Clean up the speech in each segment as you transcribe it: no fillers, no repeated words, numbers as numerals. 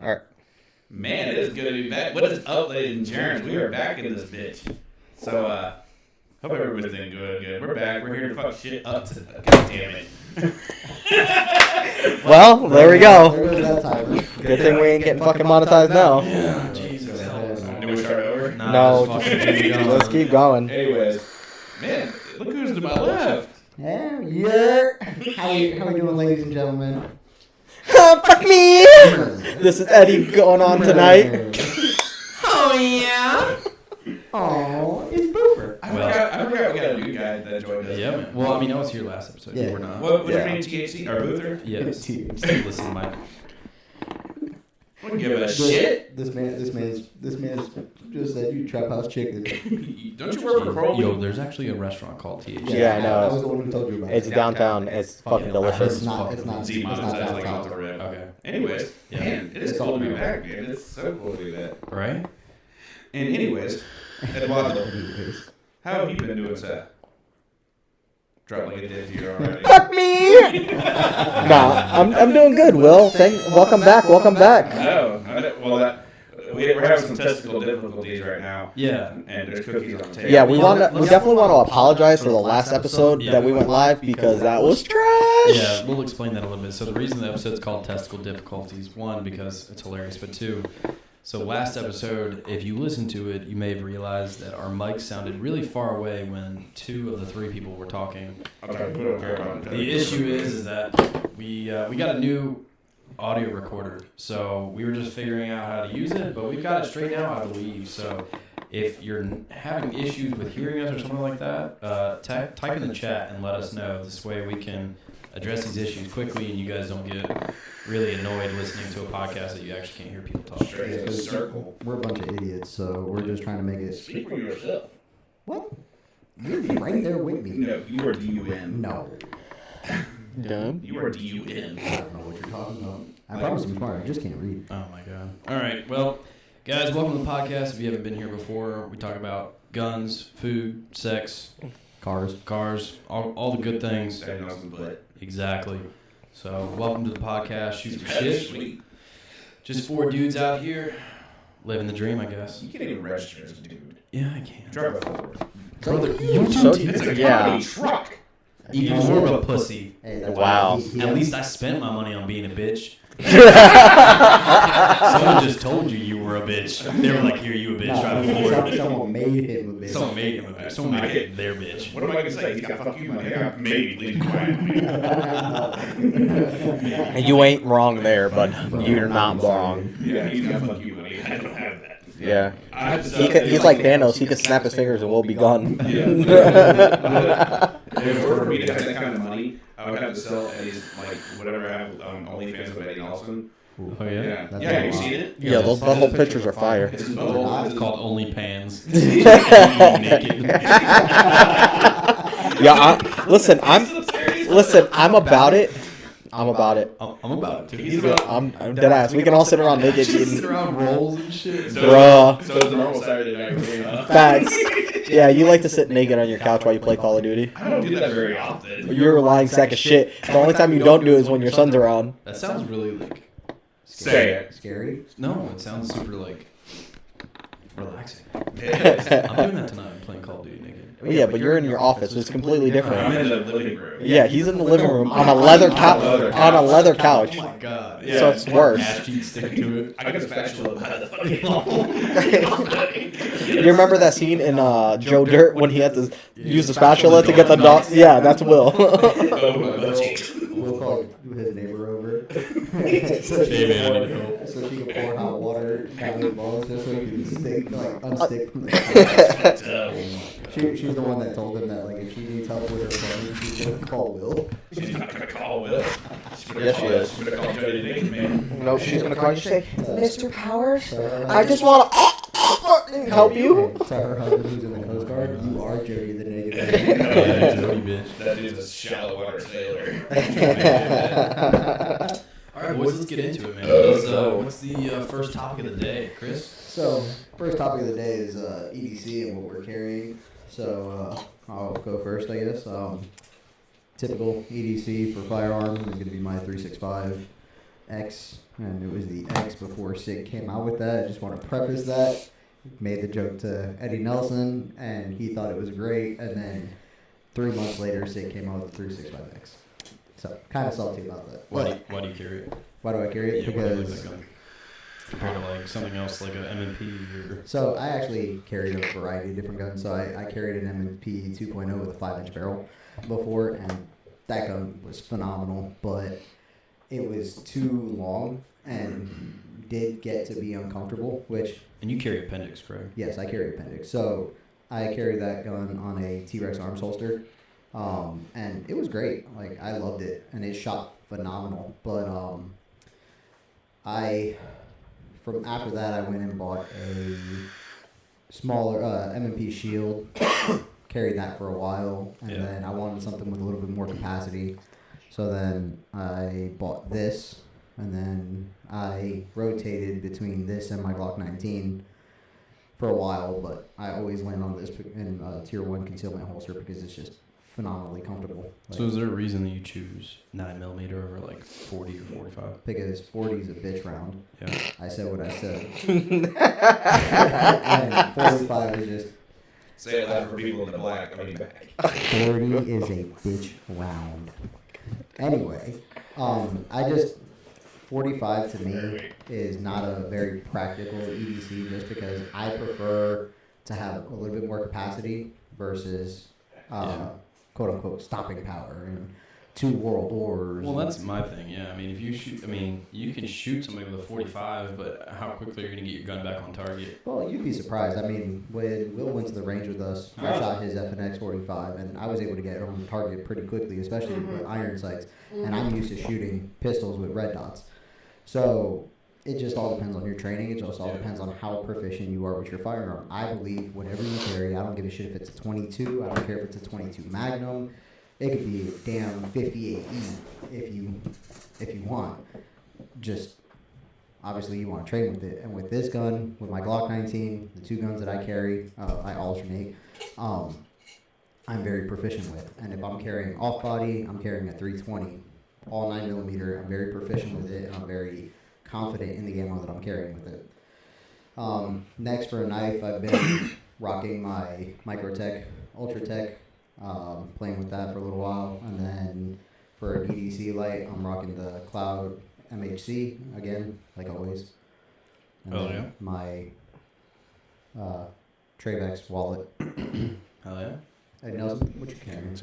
All right. Man, it is good to be back. What is up, ladies and germs? We are back in this bitch. So, hope everybody's doing good. We're back. We're here to fuck shit up to God damn it. Well, there we go. There goes that timer. Good thing we ain't getting fucking monetized now. Yeah, Jesus. Do we start over? No, let's keep going. Anyways, man, look who's to my left. Yeah. How we doing, ladies and gentlemen? Fuck me! This is Eddie going on tonight. Oh, yeah. Oh, it's Boofer. I forgot we got a new guy that joined us. Yeah, man. Well, I mean, I was here last episode. Yeah. You were not. What was your name? THC? Or Boother? Yes. THC. Still listen to my... Wouldn't give a shit. This man just said you trap house chicken. Don't you work for Crowley? Yo, there's actually a restaurant called THC. Yeah, I know. I was the one who told you about It's it. downtown. It's fucking delicious. It's not Demonetized like off the downtown. rip. Okay. Anyways, Yeah. man, it is cool to be back, man. It's so cool to do that. Right? And anyways, Eduardo, how have you been doing, sir? Drop like a dead deer already. Fuck me! Nah, I'm doing good, Will. Welcome back. Oh, well, we're having some testicle difficulties right now. Yeah. And there's cookies on the table. Yeah, we definitely want to apologize for the last episode that we went live because that was trash. Yeah, we'll explain that a little bit. So the reason the episode's called Testicle Difficulties, one, because it's hilarious, but two, so last episode, if you listen to it, you may have realized that our mics sounded really far away when two of the three people were talking. I'll try to put it over here. The issue is that we got a new audio recorder, so we were just figuring out how to use it, but we've got it straight now, I believe. So if you're having issues with hearing us or something like that, type in the chat and let us know. This way we can address these issues quickly and you guys don't get really annoyed listening to a podcast that you actually can't hear people talk. Straight as a circle. We're a bunch of idiots, so we're just trying to make it. Speak for yourself. What? You're right there with me. No, you are D-U-N. No. Dumb. You are D-U-N. I don't know what you're talking about. I promise I'm smart. I just can't read. Oh my god. All right. Well, guys, welcome to the podcast. If you haven't been here before, we talk about guns, food, sex, cars, all the good things. Standing on some butt. Exactly. So, welcome to the podcast. Shoot some That's shit. sweet. Just four dudes out here living the dream, I guess. You can't even register as a dude. Yeah, I can. Drive a Ford. Brother, It's a Yeah. comedy truck. even more of a pussy. Hey, that's Wow. why he At has- least I spent my money on being a bitch. Someone just told you were a bitch. They were like, here, you a bitch. No, Drive a Ford. someone made him a bitch. Someone made him a bitch. Someone made it their bitch. What am I going to say? He's got fuck you money. I got maybe leave quiet. And you ain't wrong there, but you're not wrong. Yeah, he's got fuck you money. I don't have that. Yeah. I have to He's like Thanos. He could snap his fingers and we'll be gone. Yeah. In order for me to have that kind of money, I would have to sell Eddie's, like, whatever I have on OnlyFans of Eddie Olsen. Oh, yeah? Yeah. That's Yeah, have you a lot. seen it? Yeah, those the whole pictures are fire. It's They're both. not. It's called Only Pans. Yeah, listen, I'm about it. I'm about it. I'm about it, too. He's about I'm dead ass. We can all sit around naked Sit eating. around rolls and shit. Bruh. So it's a normal Saturday night for me, huh? Facts. Yeah, you like to sit naked on your couch while you play Call of Duty. I don't do that very often. You're a lying sack of shit. The only time you don't do it is when your son's around. That sounds really, like... Say it. Scary. No, it sounds super, like... relaxing. It is. I'm doing that tonight. I'm playing Call of Duty naked. Yeah, but you're in your office. It's completely I'm different. in the living room. Yeah, he's in the living room on a leather couch. On a leather couch. Oh my god. Yeah. So it's worse. Ass cheeks stick to it. I got a spatula by the fucking wall. You remember that scene in Joe Dirt when he had to use the spatula to get the dog? Yeah, that's Will. We'll call his neighbor over. Hey, man, I need help. So she can pour hot water down his balls just so he can unstick from the She's the one that told him that, like, if she needs help with her phone, she's going to call Will. She's not going to call Will. Yes, she is. She's going to call Jody Naked Man. No, she's gonna call you and say, Mr. Powers, So, I just wanna help you. So her husband, who's in the Coast Guard, you are Jody the Naked Man. Yeah, Jody, bitch. That is a shallow water sailor. All right, boys, let's get into it, man. What's the first topic of the day, Chris? So, first topic of the day is EDC and what we're carrying. So, I'll go first, I guess. Typical EDC for firearm is going to be my 365X. and it was the X before SIG came out with that. I just want to preface that. Made the joke to Eddie Nelson, and he thought it was great. And then 3 months later, SIG came out with the 365X. So kind of salty about that. Why do you carry it? Why do I carry it? Yeah, why do you like Because that gun? Compared to like something else like an M&P or... so I actually carried a variety of different guns. So I carried an M&P 2.0 with a 5-inch barrel before, and that gun was phenomenal, but it was too long and did get to be uncomfortable, which... And you carry appendix, correct? Yes, I carry appendix. So I carry that gun on a T-Rex arms holster, and it was great. Like, I loved it, and it shot phenomenal. But from after that, I went and bought a smaller M&P Shield, carried that for a while, and then I wanted something with a little bit more capacity. So then I bought this, and then I rotated between this and my Glock 19 for a while, but I always land on this in Tier 1 concealment holster because it's just phenomenally comfortable. Like, So is there a reason that you choose 9mm over like 40 or 45? because 40 is a bitch round. Yeah. I said what I said. And 45 is just... Say it loud for people in the black. I mean, back. 40 is a bitch round. Anyway, I just... 45 to me is not a very practical EDC just because I prefer to have a little bit more capacity versus quote unquote stopping power and 2 world wars. Well, that's my thing. Yeah, I mean, if you shoot, I mean, you can shoot somebody with a 45, but how quickly are you gonna get your gun back on target? Well, you'd be surprised. I mean, when Will went to the range with us, I shot his FNX 45, and I was able to get on target pretty quickly, especially with iron sights. And I'm used to shooting pistols with red dots. So it just all depends on your training. It just all depends on how proficient you are with your firearm. I believe whatever you carry, I don't give a shit if it's a 22. I don't care if it's a 22 Magnum. It could be a damn 58E if you want. Just obviously you want to train with it. And with this gun, with my Glock 19, the 2 guns that I carry, I alternate. I'm very proficient with. And if I'm carrying off body, I'm carrying a 320. All 9mm. I'm very proficient with it, and I'm very confident in the ammo that I'm carrying with it. Next, for a knife, I've been rocking my Microtech Ultratech, playing with that for a little while, and then for an EDC light, I'm rocking the Cloud MHC again, like always. And my Travex wallet. Hell yeah. Hey Nelson, what you carrying?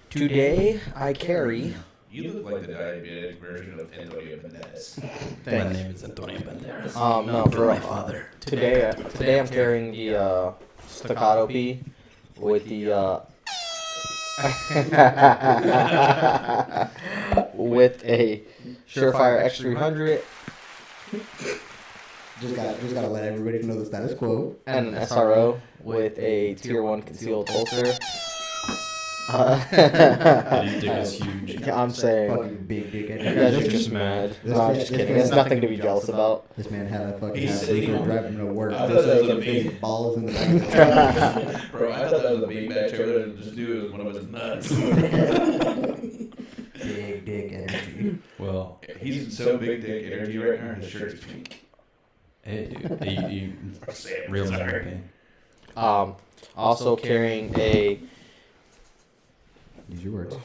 Today I carry. You look like the diabetic version of Antonio Banderas. My name is Antonio Banderas. No, for my father. today I'm carrying the Staccato P with the with a Surefire X300 Just gotta let everybody know the status quo. and an SRO with a Tier 1 concealed holster. Your dick is huge. I'm saying, Fucking big dick you energy. guys are just mad. No, I'm just kidding. It's nothing to be jealous about. This man had a fucking He's half sitting liter on- driving to work I just thought so that he was could a fit big- his balls in the back of the truck. Bro, I thought that was a beanbag chair. What it just do is one of his nuts. Big dick energy. Well, He's in so big dick energy right now. His shirt's pink. hey, dude, you Sam, real sorry. pain. Also carrying a Use your words.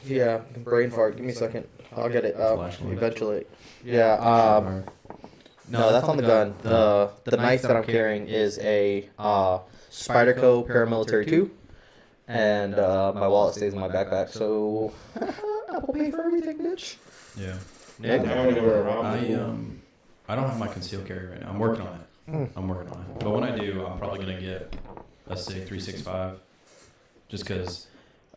brain fart. Give me a second. I'll get it out Flashlight. eventually. No, that's on the gun. The knife that I'm carrying is a Spyderco Paramilitary 2, and my wallet stays in my backpack. So Apple Pay for everything, bitch. Yeah. Nick? I don't have my concealed carry right now. I'm working on it. But when I do, I'm probably gonna get a SIG 365, just because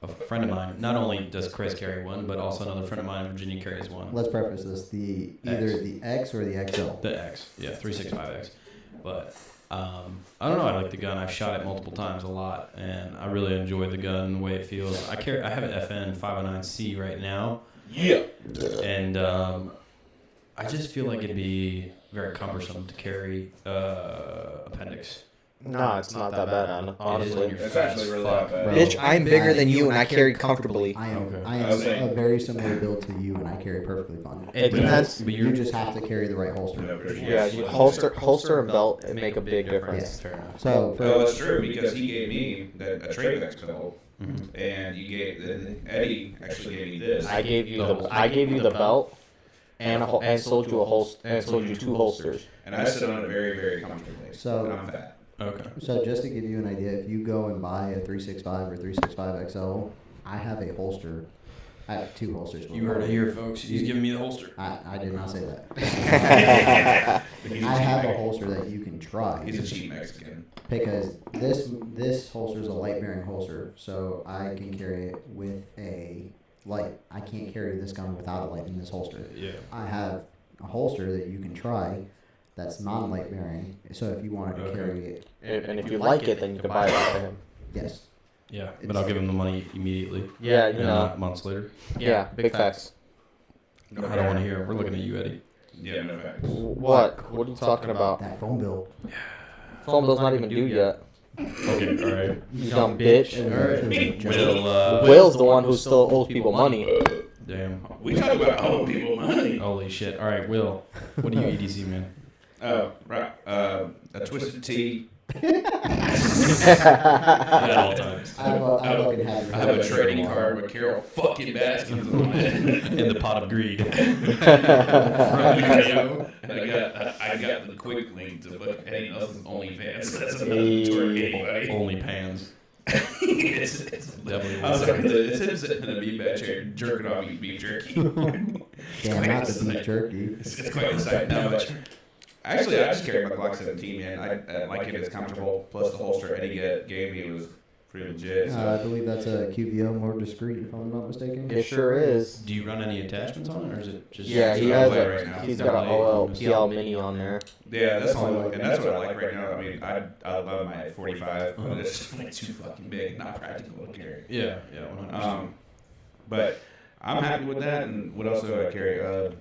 a friend of mine, not only does Chris carry one, but also another friend of mine in Virginia carries one. Let's preface this: either the X or the XL. The X, yeah, 365X. But I don't know. I like the gun. I've shot it multiple times, a lot, and I really enjoy the gun, the way it feels. I have an FN 509C right now. Yeah. And I just feel like it'd be very cumbersome to carry appendix. No, it's not that bad, honestly. It's actually really not bad. Bitch, I'm bigger than you and I carry comfortably. I am, Okay. I am a very similar build to you, and I carry perfectly fine. It depends. But You just have to carry the right holster. Yeah, holster and belt make a big difference. Yes. Fair enough. So, Well, that's true because he gave me a Travex belt, and Eddie actually gave me this. I gave you the belt and sold you 2 holsters. And I sit on it very, very comfortably. So- and I'm fat. Okay. So just to give you an idea, if you go and buy a 365 or 365 XL, I have a holster. I have 2 holsters. You heard it here, folks. He's giving me the holster. I did not say that. He's I cheap have a Mexican. holster that you can try. He's a cheap Mexican. Because this holster is a light bearing holster, so I can carry it with a light. I can't carry this gun without a light in this holster. Yeah. I have a holster that you can try that's non-light bearing. So if you wanted to Okay. carry it, And if you like it, then you can buy it off of him. yes. Yeah. But I'll give him the money immediately. Yeah, And you know. not months later. Yeah, big facts. No I don't want to hear it. We're looking at you, Eddie. Yeah, no facts. What? What are you talking about? That phone bill. Phone bill's not even due yet. Okay. All right. You dumb bitch. Will. Will's the one who still owes people money. Damn. We talk about owing people money. Holy shit. All right, Will. What do you EDC, man? Oh, right. A twisted tea. At all times. I fucking have I have a trading card with Carol fucking Baskins on it. In the pot of greed. And I got the quick link to fuck Eddie Nelson's OnlyFans. That's another tour anybody. Only pans. It's Definitely. I was like, it's him sitting in a beanbag chair jerking off eating beef jerky. Damn, not the beef jerky. It's quite exciting. No, but actually, I just carry my Glock 17, man. I like it. It's comfortable. Plus, the holster Eddie gave me was pretty legit. I So. believe that's a QVO, more discreet, if I'm not mistaken. It sure is. Do you run any attachments on it, or is it just? Yeah, he has has a- right now. he's got an OLPL mini on there. Yeah, that's all, and that's what I like right now. I mean, I love my 45, but it's just like too fucking big, not practical to carry. Yeah, 100%. But I'm happy with that. And what else do I carry?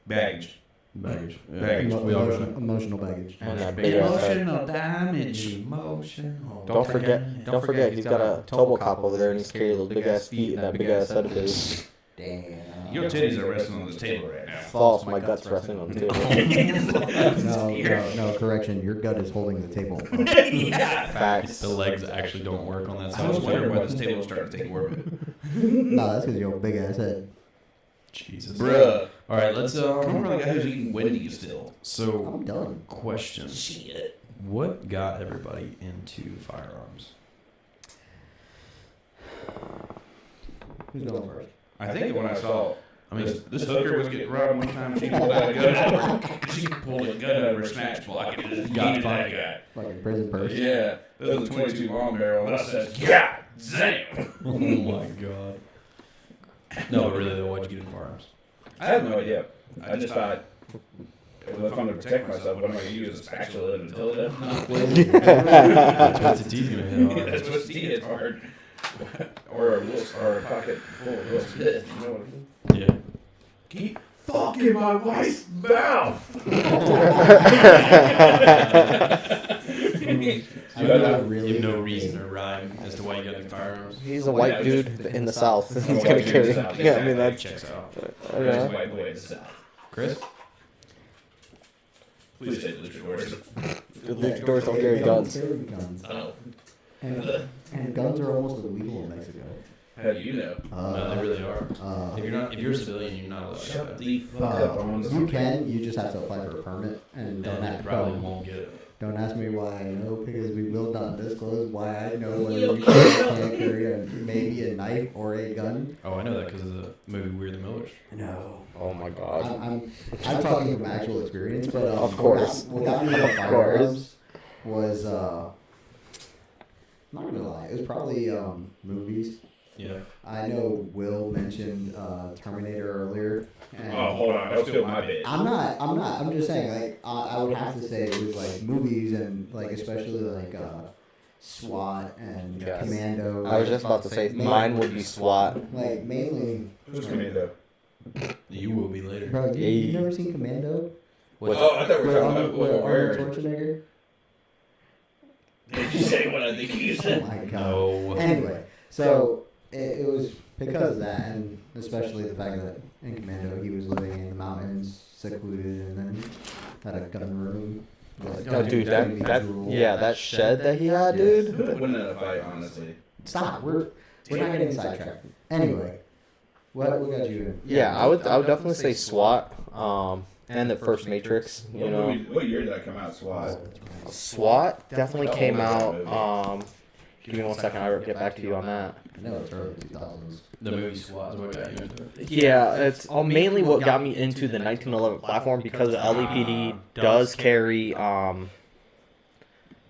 Baggage. Baggage. Baggage. We all got it. Emotional baggage. And that big ass head. damage. Emotional. Don't forget, he's got a Tobo Cop over there, and he's carrying those big ass feet and that big ass head of his. Damn. Your titties are resting on this table right now. False, my gut's resting on the table. No, correction. Your gut is holding the table. Yeah. Facts. The legs actually don't work on that I side. was wondering why this table was starting to take orbit. No, that's because you have a big ass head. Jesus. Bruh. All right, let's Come from the guy who's eating Wendy's still. So, I'm done. question: Shit. what got everybody into firearms? Who's going first? I think when I saw, I mean, this hooker was getting robbed one time. She pulled out a gun. She pulled a gun out of her snatch block and just got that guy. Fucking prison purse. Yeah, that was a 22 long barrel, and I said, God damn. Oh my god. No, but really though, why'd you get into firearms? I have no idea. I just thought, if I'm going to protect myself, what am I going to use? A spatula and until it That's what the teeth gonna hit hard. That's what's needed. It's hard. Or a pocket full of Will Smith. You know what I mean? Yeah. Keep fucking my wife's mouth. I got really You have no reason or rhyme as to why you got into firearms. He's a white dude in the South. He's gonna carry. Yeah, I mean That that's. checks out. There's Yeah. white boy in the South. Chris? Please say the luchadors. The luchadors don't carry guns. Carry guns. Oh, And guns are almost illegal in Mexico. how do you know? No, they really are. Uh, If you're a civilian, you're not allowed to have Shut it. the fuck up. you can. You just have to apply for a permit, and And they probably won't get it. don't ask me why I know, because we will not disclose why I know whether you can carry maybe a knife or a gun. Oh, I know that because of the movie We're the Millers. No. Oh my god. I'm talking from actual experience, but Of course. what got me into Of firearms was not gonna lie, it was probably movies. Yeah. I know Will mentioned Terminator earlier. And Oh, hold on. Don't steal my bit. I'm just saying, like, I would have to say it was like movies and like especially like SWAT and Yes. Commando. I was just about to say mine would be SWAT. like mainly. Who's Commando? You will be later. Bro, you never seen Commando? What? Oh, I thought we were With talking about Arnold Warrior. Schwarzenegger. Did you say what I think you Oh said? my god. No. Anyway, so it was because of that, and especially the fact that in Commando he was living in the mountains, secluded, and then had a gun room. No, dude, that shed that he had, dude. Who would win in a fight, honestly? Stop. We're not getting sidetracked. Anyway, what got you in? Yeah, I would definitely say SWAT. And the first Matrix, you know. What year did that come out, SWAT? SWAT definitely came out. Give me 1 second, I'll get back to you on that. No, it's early 2000s. The movie SWAT is what got you into it. Yeah, it's mainly what got me into the 1911 platform because the LAPD does carry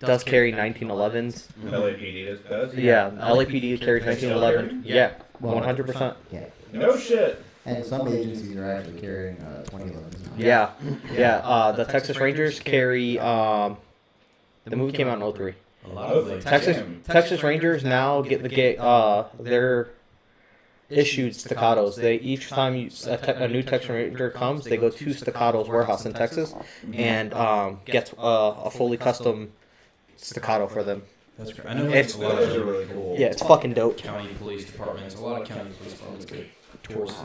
1911s. LAPD does? Yeah, LAPD carries 1911. Yeah, 100%. Yeah. No shit. And some agencies are actually carrying 2011s now. Yeah. The Texas Rangers carry. The movie came out in 03. A lot of like Texas Rangers now get they're issued staccatos. They each time a new Texas Ranger comes, they go to Staccatos warehouse in Texas and gets a fully custom staccato for them. That's great. I know It's- a lot Those are of really cool. Yeah, it's fucking dope. county police departments. A lot of county police departments get horses.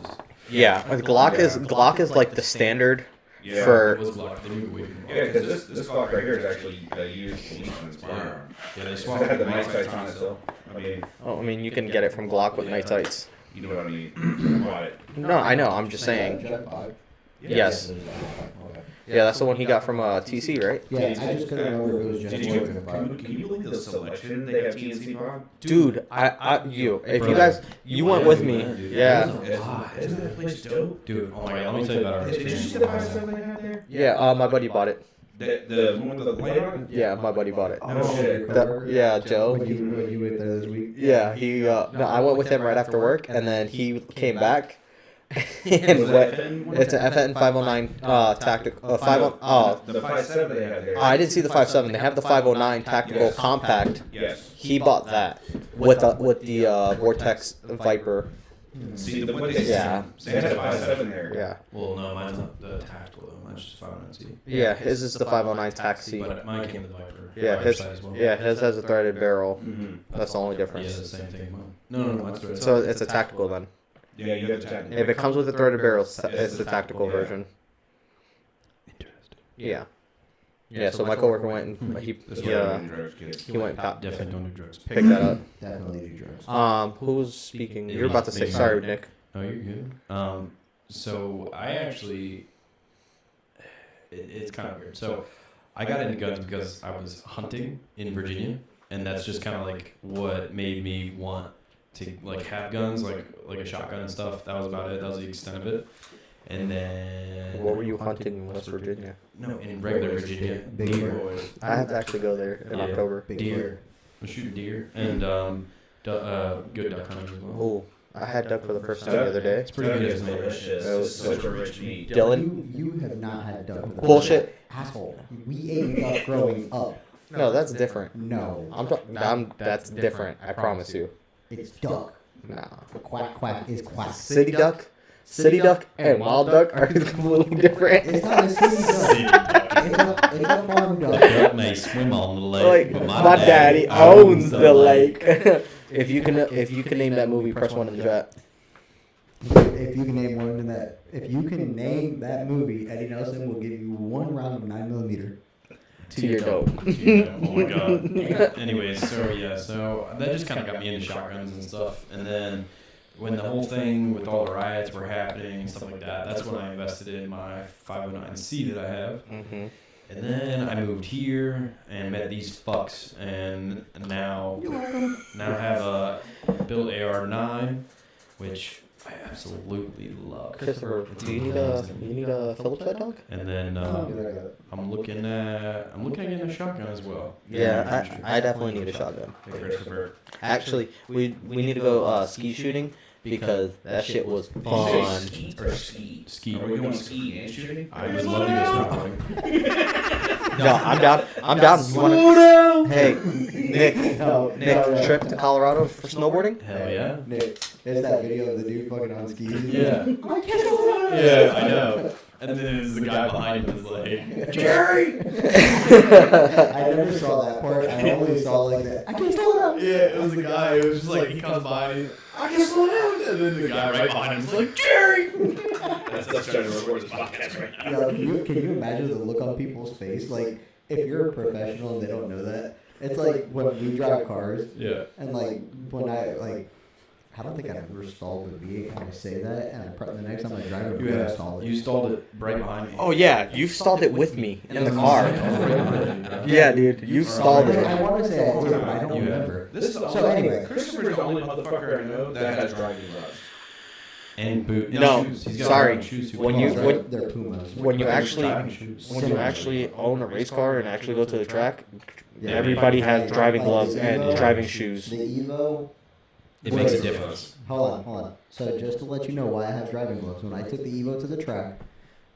Yeah, Glock is like the standard Yeah. for. It was Glock. They moved away from Glock. Yeah, because this clock right here is actually a used policeman's firearm. Yeah, they It swapped had the the night night sights sights on it still. Oh, I mean, you can get it from Glock with night sights. You know what I mean? I bought it. No, I know. I'm just saying. Yes. Yeah, that's the one he got from TC, right? Yeah, I just couldn't remember if it was just Did can you believe the selection they have TNC Bob? Dude, you went with me. Yeah. Isn't that place dope? Dude, oh my god, let me tell you about our Did you experience. see the 5.7 they had there? Yeah, my buddy bought it. The one with the light on it? Yeah, my buddy bought it. Oh, shit. Yeah, Joe. When you went there this week? Yeah, no, I went with him right after work, and then he came back. And Was went, that FN one? it's an FN 509 tactical. 50. Oh, The 5.7 they had there. I didn't see the 57. They have the 509 tactical Yes. compact. Yes. He bought that with the Vortex Viper. See, what they Yeah. They had the 5.7 there. Yeah. Well, no, mine's not the tactical though. Mine's just 509C. Yeah, his is the 509 taxi. But mine came with the Viper. Yeah, Viper his side as well. has a threaded barrel. Mhm. That's the only Yeah, difference. the same thing. No, mine's threaded. So it's a tactical then. Yeah, you got the tactical. If it comes with a threaded barrel, it's the tactical version. Interesting. Yeah. Yeah. So my coworker went and he went and Definitely don't do drugs. picked that up. Definitely do drugs. Who was speaking? You're about to say sorry, Nick. Oh, you're good. So I actually, it's kind of weird. So I got into guns because I was hunting in Virginia, and that's just kind of like what made me want to like have guns, like a shotgun and stuff. That was about it. That was the extent of it. And then What were you hunting in West Virginia? No, in regular Virginia. Deer. I have to actually go there in Yeah. October. Deer. I'm shooting deer and good duck hunting as well. Oh, I had duck for the first time the other day. It's pretty good, isn't it? Delicious. That was It's super rich meat. Dylan? You have not had duck. for the Bullshit. Asshole. We ate duck growing up. No, that's different. No. That's different. I promise you. It's duck. Nah. Quack quack is quack. City duck and wild duck are completely different. It's not a city duck. It's a farm duck. Duck may swim on the lake, Like but my daddy owns the lake. If you can name that movie, press 1 in the chat. If you can name one in that, if you can name that movie, Eddie Nelson will give you 1 round of 9mm. To your dope. Oh my god. Anyways, so that just kind of got me into shotguns and stuff. And then when the whole thing with all the riots were happening and stuff like that, that's when I invested in my 509C that I have. Mm-hmm. And then I moved here and met these fucks, and now have a built AR-9, which I absolutely love. Christopher, It's do you need a Phillips head dog? And then I'm looking at getting a shotgun as well. Yeah, I definitely need a shotgun. Hey, Christopher. Actually, we need to go ski shooting because that shit was fun. Ski or ski? Ski. Are we going ski and shooting? I would love to go snowboarding. No, I'm down. You wanna... Hey, Nick, trip to Colorado for snowboarding? Hell yeah. Nick, there's that video of the dude fucking on skis. Yeah. I can't go around. Yeah, I know. And then it's the guy behind him is like, Jerry! I never saw that part. I only saw like that. I can't slow down. Yeah, it was the guy. It was just like, he comes by and he's like, I can slow down. And then the guy right behind him is like, Jerry! That's us trying to record this podcast right now. Yo, can you imagine the look on people's face? Like, if you're a professional and they don't know that, it's like when we drive cars. Yeah. And like when I don't think I've ever stalled a V8 when I say that, and the next time I drive it, I'm gonna stall it. You stalled it right behind me. Oh yeah, you've stalled it with me in the car. Yeah, dude, you've stalled it. I want to say I did, but I don't remember. This is So anyway, Christopher's the only motherfucker I know that has driving gloves. And boot. No, shoes. He's got sorry. shoes too. When you- they're Pumas. When you actually Driving own a race car and actually go to the track, everybody has driving gloves and driving shoes. The Evo. It makes a difference. Hold on. So just to let you know why I have driving gloves, when I took the Evo to the track,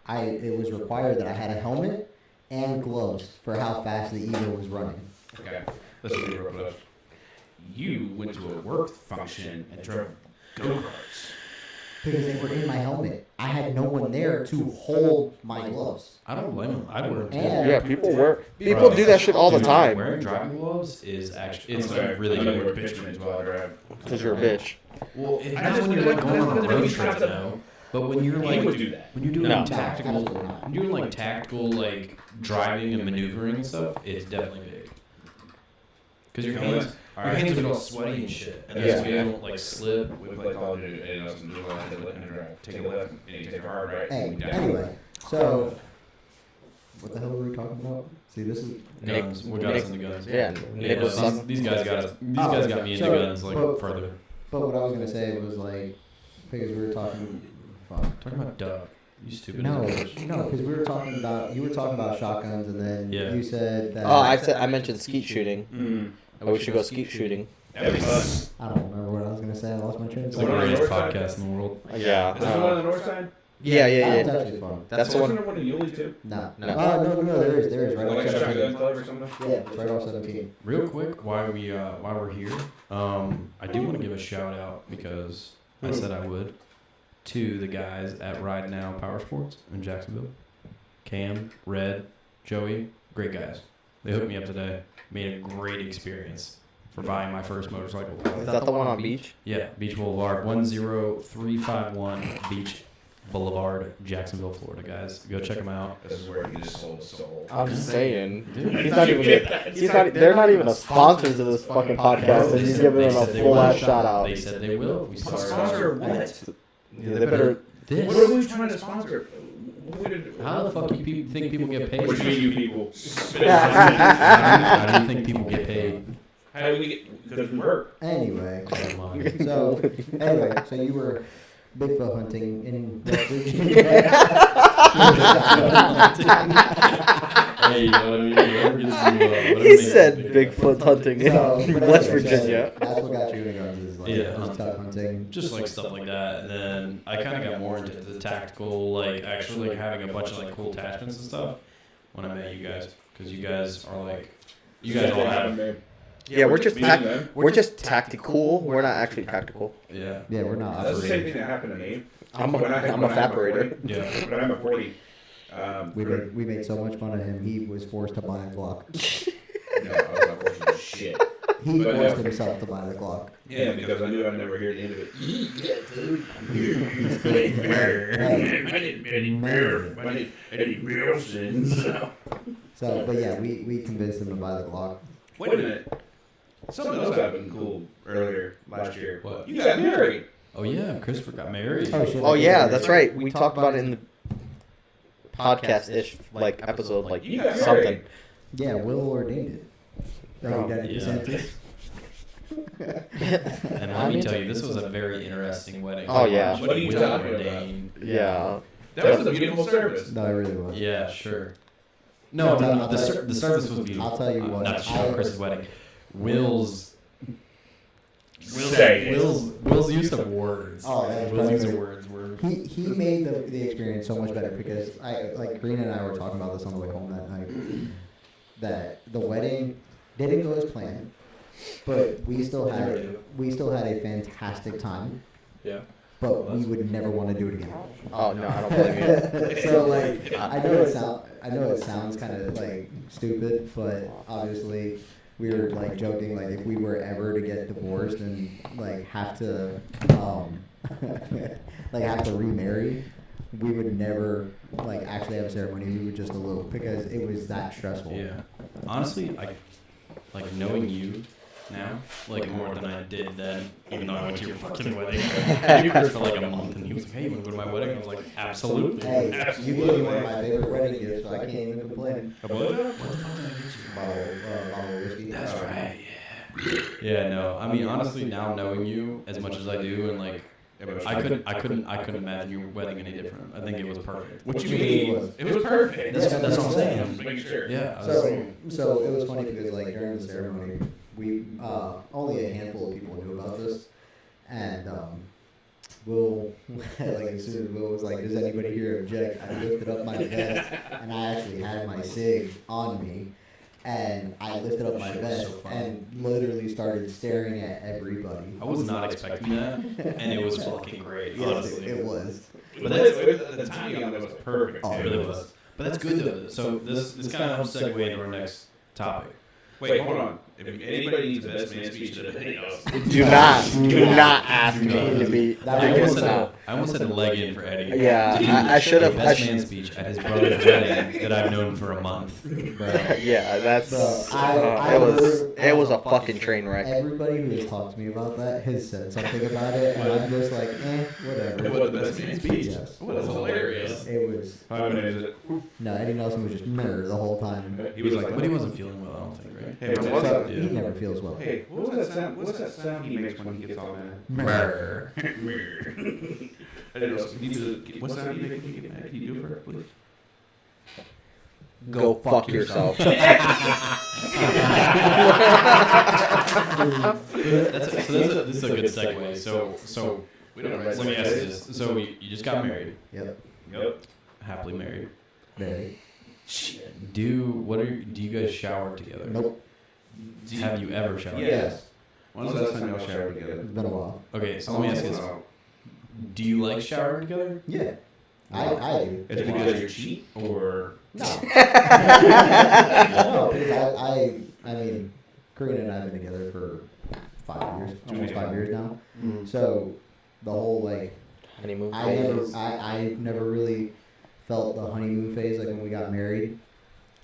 it was required that I had a helmet and gloves for how fast the Evo was running. Okay, this is real close. You went to a work function and drove go-karts. Because they were in my helmet. I had no one there to hold my gloves. I don't blame him. I'd wear them too. And Yeah, people do that shit all the Dude, time. Wearing driving gloves is actually it's Sorry, really I know good. where the pitch means while I drive. Because you're a bitch. Well, I not just when you're like going on a road trip, no. But when you're He like would do that. when you're doing No. tactical, Absolutely not. when you're doing like tactical like driving and maneuvering and stuff, it's definitely big. Because your hands are all sweaty and shit, and Yeah. that's why you don't like slip. We play Call of Duty and us and do a let him drive. Take a left and you take a hard right. Hey, and down. anyway, so what the hell were we talking about? See, this is Guns, we got us into guns. Yeah, Nick was these, these guys got us. These guys got me into So, guns like but- further. But what I was gonna say was like, because we were talking. Fuck. Talking about Doug, you stupid. No, bitch. no, because we were talking about you were talking about shotguns, and then Yeah. you said that. Oh, I mentioned skeet shooting. We should go skeet shooting. That'd be fun. I don't remember what I was gonna say. I lost my train of It's the thought. greatest podcast in the world. Yeah. Is this the one on the north side? Yeah. That's actually fun. That's the Wasn't one. there one in Yulee too? No. No. No, there is right Like off a shotgun 17. club or something? Yeah, it's right off 17. Real quick, while we're here, I do want to give a shout out because I said I would to the guys at Ride Now Power Sports in Jacksonville. Cam, Red, Joey, great guys. They hooked me up today. Made a great experience for buying my first motorcycle. Is that the one on beach? Yeah, Beach Boulevard, 10351 Beach Boulevard, Jacksonville, Florida, guys. Go check them out. This is where he just sold his soul. I'm just saying. Dude, He's not even. They're not even a sponsor to this fucking podcast, and he's giving them a full ass shout out. They said they will. We start. Sponsor what? Yeah, they better. This. What are we trying to sponsor? How the fuck do you think people get paid? What do you mean, you people? How do you think people get paid? How do we get? Because we work. Anyway, Never mind. so you were Bigfoot hunting in West Virginia. Hey, you know what I mean? Whatever gets you, whatever He makes said you Bigfoot hunting in but West anyway, Virginia. That's what got you into guns is like Yeah. just duck hunting. Just like stuff like that, and then I kind of got more into the tactical, like actually like having a bunch of like cool attachments and stuff when I met you guys, because you guys are like, you guys all have, Yeah, we're just Meeting them. we're just tactical. We're not actually tactical. yeah, Yeah, we're not That's the same operating. thing that happened to me. I'm When a evaporator. yeah. But I'm a 40. We made so much fun of him. He was forced to buy a Glock. No, I was not forced to do shit. He But forced no. himself to buy the Glock. Yeah, because I knew I'd never hear the end of it. I need Wilsons. So, but yeah, we convinced him to buy the Glock. Wait a minute. Something else happened cool earlier last year. What? You got married. Oh yeah, Christopher got married. Oh shit! Oh yeah, that's right. We talked about it in the podcast-ish like episode, like You got something. married. Yeah, Will ordained it. Oh, you got it, Yeah. DeSantis? And let me tell you, this was a very interesting wedding. Oh, yeah. What are you Will talking about? ordained. Yeah. That was a beautiful service. No, it really was. Yeah, sure. No, the service was beautiful. I'll tell you what, Not show Chris's wedding. Will's Say it. Will's use of words. Oh, that was Will's use of perfect. words were. He made the experience so much better because Green and I were talking about this on the way home that night. That the wedding didn't go as planned, but we still had a fantastic time. Yeah. but we would never want to do it again. Oh no, I don't blame you. So like, I know it sounds kind of like stupid, but obviously we were like joking, like if we were ever to get divorced and like have to like have to remarry, we would never like actually have a ceremony. We would just elope because it was that stressful. Yeah. Honestly, like knowing you now, like more than I did then, even though I went to your fucking wedding. I knew Chris for like a month, and he was like, "Hey, you want to go to my wedding?" I was like, "Absolutely." Hey, absolutely. you gave me one of my favorite wedding gifts, so I can't even complain. A what? What the fuck did I get you? Bottle of whiskey. That's right. Yeah, no. I mean, honestly, now knowing you as much as I do, and like, I couldn't imagine your wedding any different. I think it was perfect. What you mean? It was perfect. That's what I'm saying. I'm making sure. Yeah. So it was funny because like during the ceremony, we only a handful of people knew about this, and Will like as soon as Will was like, "Does anybody here object?" I lifted up my vest, and I actually had my cig on me. And I lifted up my vest and literally started staring at everybody. I was not expecting that, and it was fucking great. Yes, Honestly, it was. But that's the timing on it was perfect. Oh, It really was. But that's good though. So this kind of helps segue into our next topic. Wait, hold on. If anybody needs a best man speech, do not ask me to be. That was I almost said a leg in for Eddie. Yeah, I should have. Best man speech at his brother's wedding that I've known for a month. Yeah, that's. Bro, It was a fucking train wreck. Everybody who has talked to me about that has said something about it, and I'm just like, whatever. It was the best man speech. Yes. Oh, that's hilarious. It was. How many is it? No, Eddie Nelson was just mirror the whole time. He was like, But he wasn't feeling well, I don't think, right? Hey, So, what's up? he never feels well. Hey, what's that sound he makes when he gets all mad? Mirror. I didn't know. What sound do you make when you get mad? Can you do it for us, please? Go fuck yourself. That's this is a good segue. So We don't let me ask you this. So you just got married, Yep. happily married. Very. Do you guys shower together? Nope. Have you ever showered? Yes. When was the last time y'all showered together? It's been a while. Okay, so let me ask you this. Do you like showering together? Yeah. I do. Is it because you cheat or? No. No, because I mean, Karina and I have been together for 5 years, almost 5 years now. Mm. So the whole like, Honeymoon I phase. never really felt the honeymoon phase like when we got married.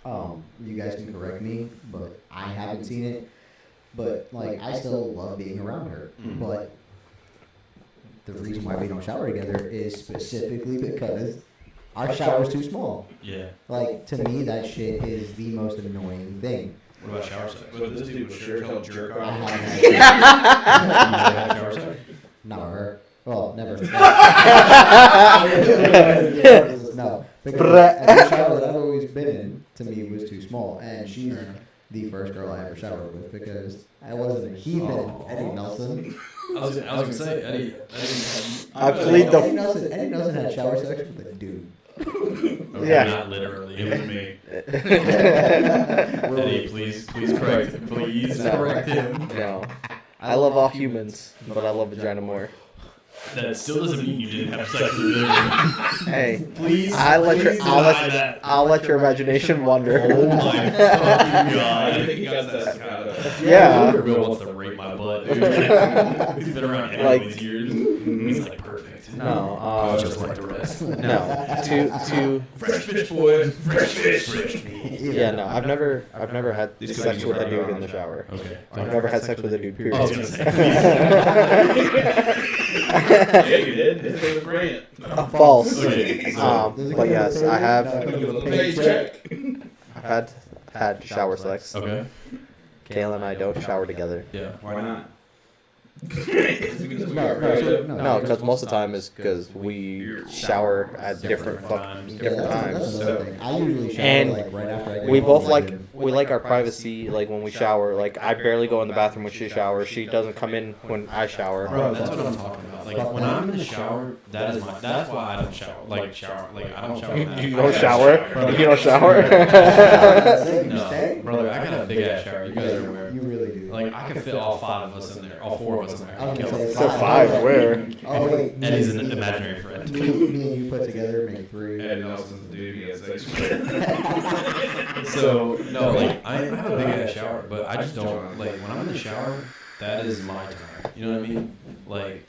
You guys can correct me, but I haven't seen it. But like, I still love being around her. Mm. But the reason why we don't shower together is specifically because our shower's too small. Yeah. Like, to me, that shit is the most annoying thing. What about shower sex? But this dude was sure as hell jerk I off. haven't You never had shower sex? Not her. Well, never. No. Because every shower that I've always been in, to me, was too small. And she's the first girl I ever showered with because I wasn't a heathen, Eddie Nelson. I was gonna say Eddie. I plead the. Eddie Nelson had shower sex with a dude. Okay, Yeah. Not literally. It was me. Eddie, please correct him. Please correct him. No, I love all humans, but I love vagina more. That still doesn't mean you didn't have sex with him. Hey, Please. I'll let please deny that. your imagination wander. Oh my fucking I god. think he got that kind of. Yeah. Bill wants to rape my butt, dude. He's been around Eddie Like- all these years. He's like perfect. No, Just like the rest. no. To Fresh fish, boy. Fresh fish. yeah, no. I've never had These sex could be with a dude right in the shower. Okay. I've never had sex with a dude. I was gonna Period. say. Yeah, you did. His name was Grant. False. Okay. But yes, I have. Paycheck. I've had shower sex. Okay. Kayla and I don't shower together. Yeah. Why not? No, because most of the time is because we shower at different times. different That's times. another thing. I usually shower And like right after I get We home, both like, like our privacy. Like when we shower, like I barely go in the bathroom when she showers. She doesn't come in when I shower. Bro, that's what I'm talking about. Like when I'm in the shower, that's why I don't shower. Like I don't shower. You don't shower? You don't shower? No, brother, I got a big ass shower. You guys are aware. You really do. Like I can fit all 5 of us in there, all 4 of us in there. I was gonna say So 5, where? Oh wait, Eddie's an imaginary friend. Me and you put together make 3. Eddie Nelson's the dude he has sex So no, like I have a big ass shower, but I just don't like when I'm in the shower. That is my time. You know what I mean? Like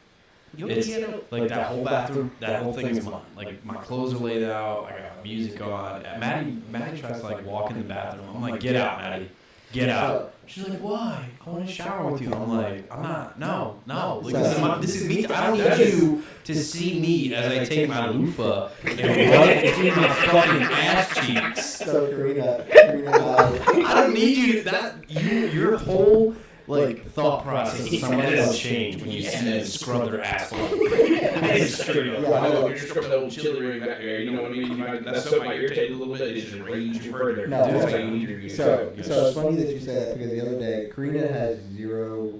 it's like that whole bathroom, that whole thing is mine. Like my clothes are laid out. I got music on. Maddie tries to like walk in the bathroom. I'm like, get out, Maddie. Get out. She's like, why? I want to shower with you. I'm like, I'm not. No. Like, this is me. I don't need you to see me as I take my loofah and run it between my fucking ass cheeks. So Karina, I don't need you. Your whole like thought process of somebody else changed when you see them scrub their asshole. It's straight up. I know, you're scrubbing the old chili ring back there. You know what I mean? That soap might irritate a little bit. It just rage you further. No, That's how you need your so it's funny that you say that because the other day Karina has zero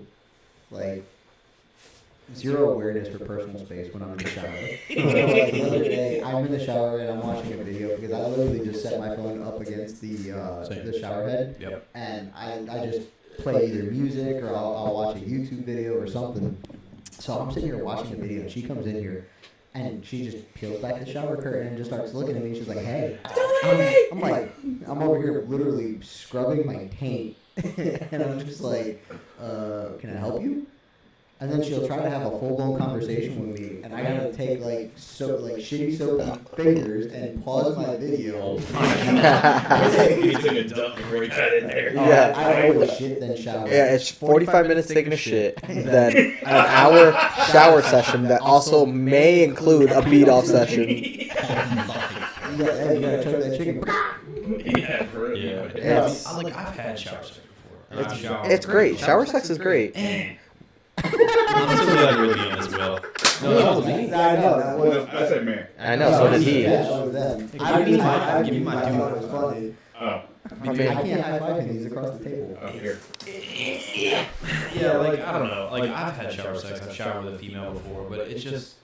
awareness for personal space when I'm in the shower. So like the other day I'm in the shower and I'm watching a video because I literally just set my phone up against the shower head. Yep. And I just play either music or I'll watch a YouTube video or something. So I'm sitting here watching the video and she comes in here and she just peels back the shower curtain and just starts looking at me. She's like, hey. I'm like, I'm over here literally scrubbing my taint. And I'm just like, can I help you? And then she'll try to have a full-blown conversation with me, and I gotta take shitty soap fingers and pause my video. He took a dump before he got in there. Yeah. I always shit then shower. Yeah, it's 45 minutes taking a shit, then an hour shower session that also may include a beat-off session. You gotta choke that chicken. Yeah, for real. Yeah. I've had shower sex before. It's great. Shower sex is great. I'm so glad you're the as well. No, that was me. I know that was. I said man. I know, so did he. Yeah, that was them. Give me my I dude. thought it was funny. Oh, I mean, I can't high five him. He's across the table. up here. Yeah, like I don't know. Like I've had shower sex. I've showered with a female before, but it's just.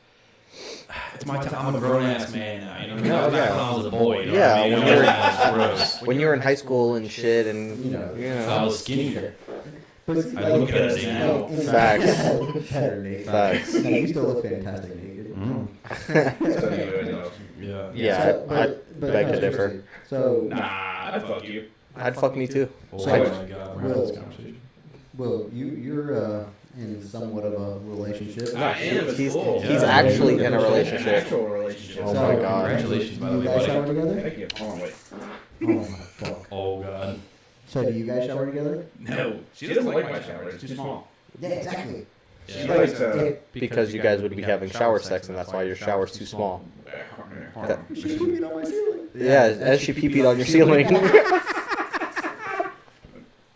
It's my time. I'm a grown ass man now. You know what I mean? That was back when I was a boy. You know Yeah, what I mean? when you're- That's gross. when you were in high school and shit, and I was skinnier. I look better now. Facts. Better naked. Facts. No, you still look fantastic naked. So anyway, no. Yeah. Yeah, So, I beg to no, differ. seriously. So, Nah, I'd fuck you. I'd fuck me too. Oh So- my god, we're having this conversation. Will, you're in somewhat of a relationship. I am. It's He's cool. he's Yeah. actually in a An relationship. actual relationship. Oh So, my god. Congratulations, by the You way, guys buddy. shower together? Thank you. Hold on, wait. Oh my fuck. Oh god. So, do you guys shower together? No, she doesn't like my shower. It's too small. Yeah, exactly. She Yeah. likes Because you guys would be having shower sex, and that's why your shower's too small. She put me on my ceiling. Yeah, as she pee-peed on your ceiling.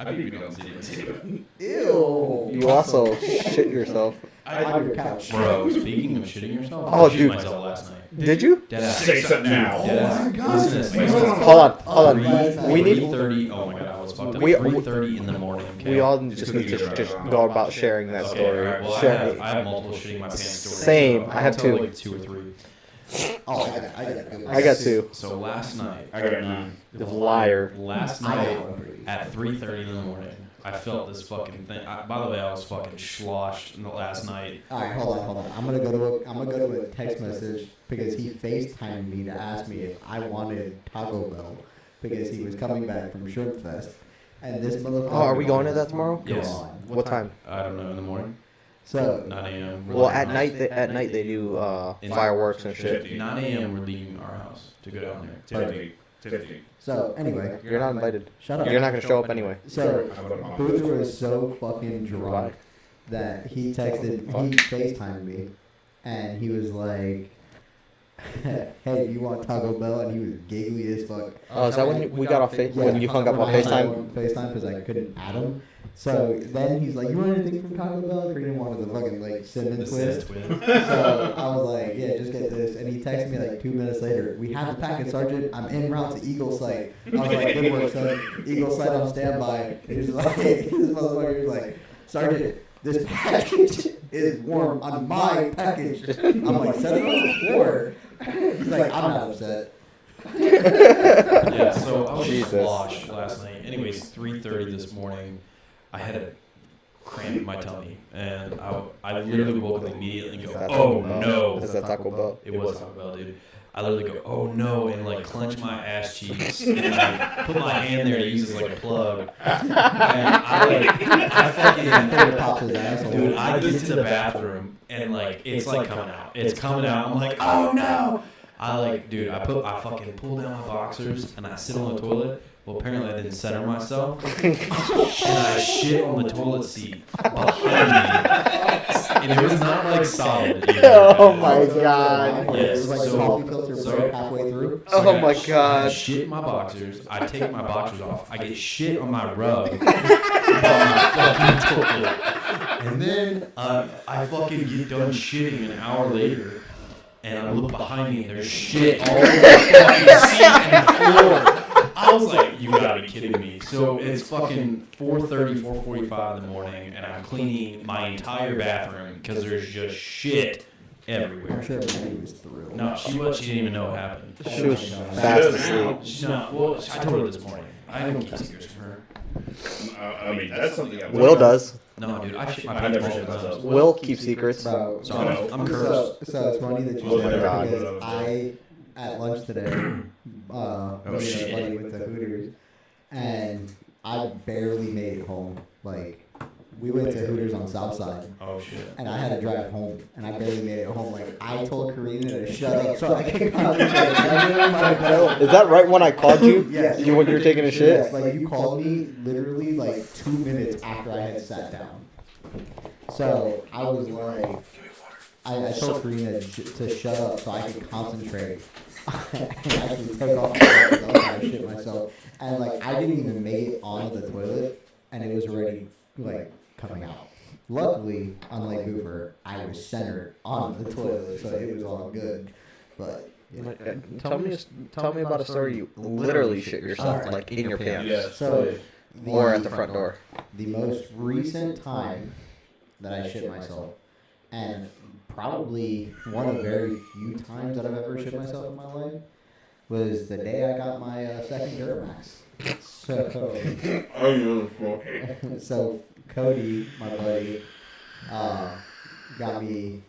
I think we don't see it too. Ew. You also shit yourself. On your couch. Bro, speaking of shitting yourself, Oh, I shit dude. myself last night. Did you? Deadass. Say something now. Deadass. Listen to this. Hold on. We need. 3:30. Oh my god, I was fucked up. We- 3:30 in the morning. Okay? We all just need to just go about sharing that Okay, story. alright, well, Share- I have multiple shitting my pants stories. Same, So I have I'll tell two. like 2 or 3. Oh, I got good I got two. So last night, I got none. The liar. last I night got one for you. at 3:30 in the morning, I felt this fucking thing. By the way, I was fucking sloshed in the last night. All right, hold on. I'm gonna go to a text message because he FaceTimed me to ask me if I wanted Taco Bell because he was coming back from Shrimp Fest, and this motherfucker. Oh, are we going to that tomorrow? Yes. Come on. What time? I don't know, in the morning. So 9 a.m. Well, at night they do fireworks and shit. 9 a.m. we're leaving our house to go down there. 50. so anyway, You're not invited. shut up. You're not gonna show up anyway. So I put 'em on. Boozer was so fucking drunk that he FaceTimed me, and he was like, "Hey, you want Taco Bell?" And he was giggly as fuck. Oh, is that when we got off when you hung up on FaceTime? FaceTime because I couldn't add him. So then he's like, "You want anything from Taco Bell?" Karina wanted the fucking like cinnamon The twist. twist. So I was like, "Yeah, just get this." And he texted me like 2 minutes later. "We have the package, Sergeant. I'm en route to Eagle Sight." I was like, "Good work, son. Eagle Sight on standby." And he's like, "This motherfucker was like, Sergeant, this package is warm on my package." I'm like, "Set it on the floor." He's like, "I'm not upset." Yeah, so I was Jesus. sloshed last night. Anyways, 3:30 this morning, I had a cramp in my tummy, and I literally woke up immediately and go, Is that oh Taco Bell? no. Is that Taco Bell? It was Taco Bell, dude. I literally go, oh no, and like clench my ass cheeks and like put my hand there to use it as like a plug. And I fucking, dude, I get to the bathroom and like it's like coming out. It's coming out. I'm like, oh no. I fucking pull down my boxers and I sit on the toilet. Well, apparently I didn't center myself, and I shit on the toilet seat behind me, and it was not like solid. Oh my god! It was like coffee filter broke halfway through. Oh my god! I shit in my boxers. I take my boxers off. I get shit on my rug on my fucking toilet, and then I fucking get done shitting an hour later, and I look behind me and there's shit all over the fucking seat and the floor. I was like, you gotta be kidding me. So it's fucking 4:30, 4:45 in the morning, and I'm cleaning my entire bathroom because there's just shit everywhere. I'm sure everybody was thrilled. No, she didn't even know what happened. She was fast asleep. She's not. Well, I told her this morning. I don't keep secrets from her. I mean, that's something I Will does. No, dude, I shit my I pants never all shit the time. myself. Will keep secrets. Bro, So I'm cursed. So it's funny that you Oh said my that God. because I, at lunch today, me and a shit. buddy went to Hooters, and I barely made it home. Like, we went to Hooters on Southside, Oh shit. and I had to drive home, and I barely made it home. Like, I told Karina to shut up so I could concentrate. Is that right when I called you? Yes. You when you were taking a shit? Yes, like you called me literally like 2 minutes after I had sat down. So I was like, I told Karina to shut up so I could concentrate and actually take off my clothes and I shit myself. And like I didn't even make it onto the toilet, and it was already like coming out. Luckily, unlike Hoover, I was centered on the toilet, so it was all good. But yeah. Tell me about a story you literally shit yourself, Alright. like in your pants, Yeah. So or at the front door. The most recent time that I shit myself, and probably one of very few times that I've ever shit myself in my life, was the day I got my second Duramax. So Cody, my buddy, got me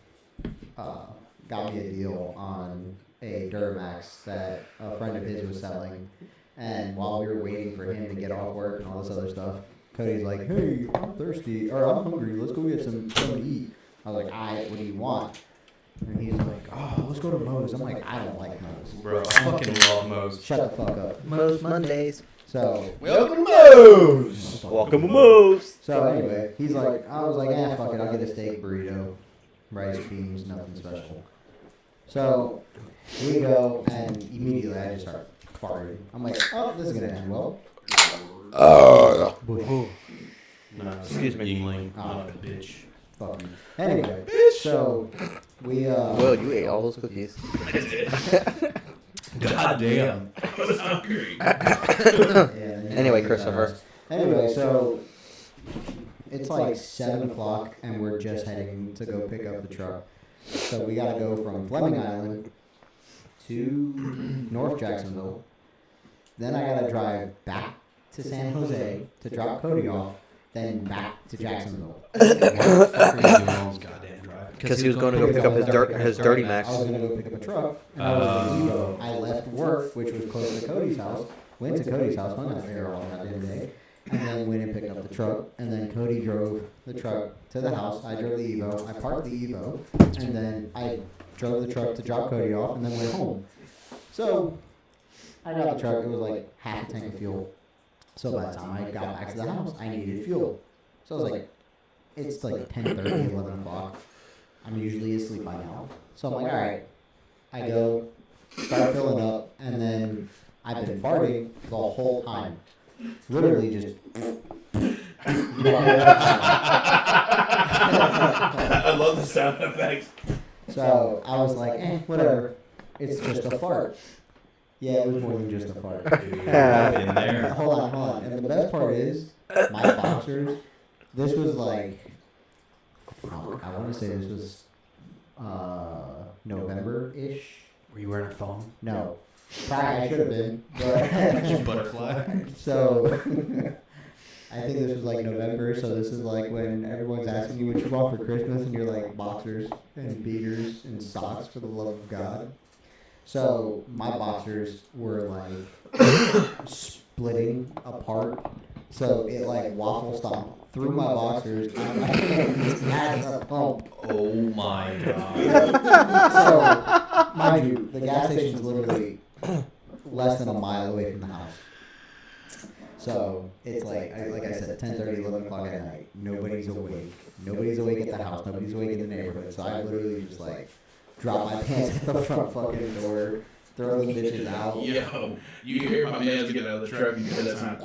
a deal on a Duramax that a friend of his was selling. And while we were waiting for him to get off work and all this other stuff, Cody's like, "Hey, I'm thirsty, or I'm hungry. Let's go get something to eat." I was like, "What do you want?" And he's like, "Oh, let's go to Moe's." I'm like, "I don't like Moe's." Bro, I fucking love Moe's. Shut the fuck up. Moe's Mondays. So, Welcome to Moe's. Welcome to Moe's. so anyway, he's like, I was like, fuck it, I'll get a steak burrito, rice, beans, nothing special. So we go, and immediately I just start farting. I'm like, oh, this is gonna end well. Excuse me. Yingling. Oh. Bitch. Fuck me. Anyway, so we Will, you ate all those cookies. God damn. I was hungry. Anyway, Christopher. Anyway, so it's like 7 o'clock, and we're just heading to go pick up the truck. So we gotta go from Fleming Island to North Jacksonville. Then I gotta drive back to San Jose to drop Cody off, then back to Jacksonville. Because he was going to go pick up his dirty I Max. was gonna go pick up a truck, and I was gonna go. I left work, which was close to Cody's house. Went to Cody's house, hung out there all goddamn day, and then went and picked up the truck. And then Cody drove the truck to the house. I drove the Evo. I parked the Evo, and then I drove the truck to drop Cody off, and then went home. So I got the truck. It was like half a tank of fuel. So by the time I got back to the house, I needed fuel. So I was like, it's like 10:30, 11 o'clock. I'm usually asleep by now. So I'm like, all right. I go, start filling up, and then I've been farting the whole time. Literally just. I love the sound effects. So I was like, whatever. It's just a fart. Yeah, it was more than just a fart. In there. Hold on. And the best part is, my boxers, this was like, I want to say this was November-ish. Were you wearing a thong? No. Probably I should have been. But Butterfly. So I think this was like November, so this is like when everyone's asking you what you want for Christmas, and you're like boxers and beaters and socks for the love of God. So my boxers were like splitting apart, so it like waffle stomped through my boxers. And I had a pump. Oh my god. So mind you, the gas station is literally less than a mile away from the house. So it's like I said, 10:30, 11 o'clock at night. Nobody's awake. Nobody's awake at the house. Nobody's awake in the neighborhood. So I literally just like drop my pants at the front fucking door, throw the bitches out. Yo, you hear my man's get out of the truck, you hear that sound.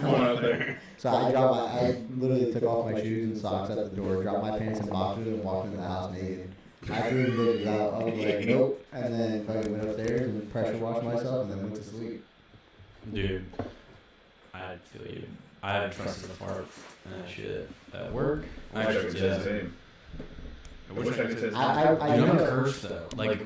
Going out there. So I literally took off my shoes and socks at the door, dropped my pants and boxers, and walked into the house naked. I threw the bitches out. I was like, nope. And then fucking went upstairs and pressure washed myself and then went to sleep. Dude, I feel you. I haven't trusted a fart and that shit at work. I wish I could say the same. I wish I could say the same. I You don't know. curse though. Like,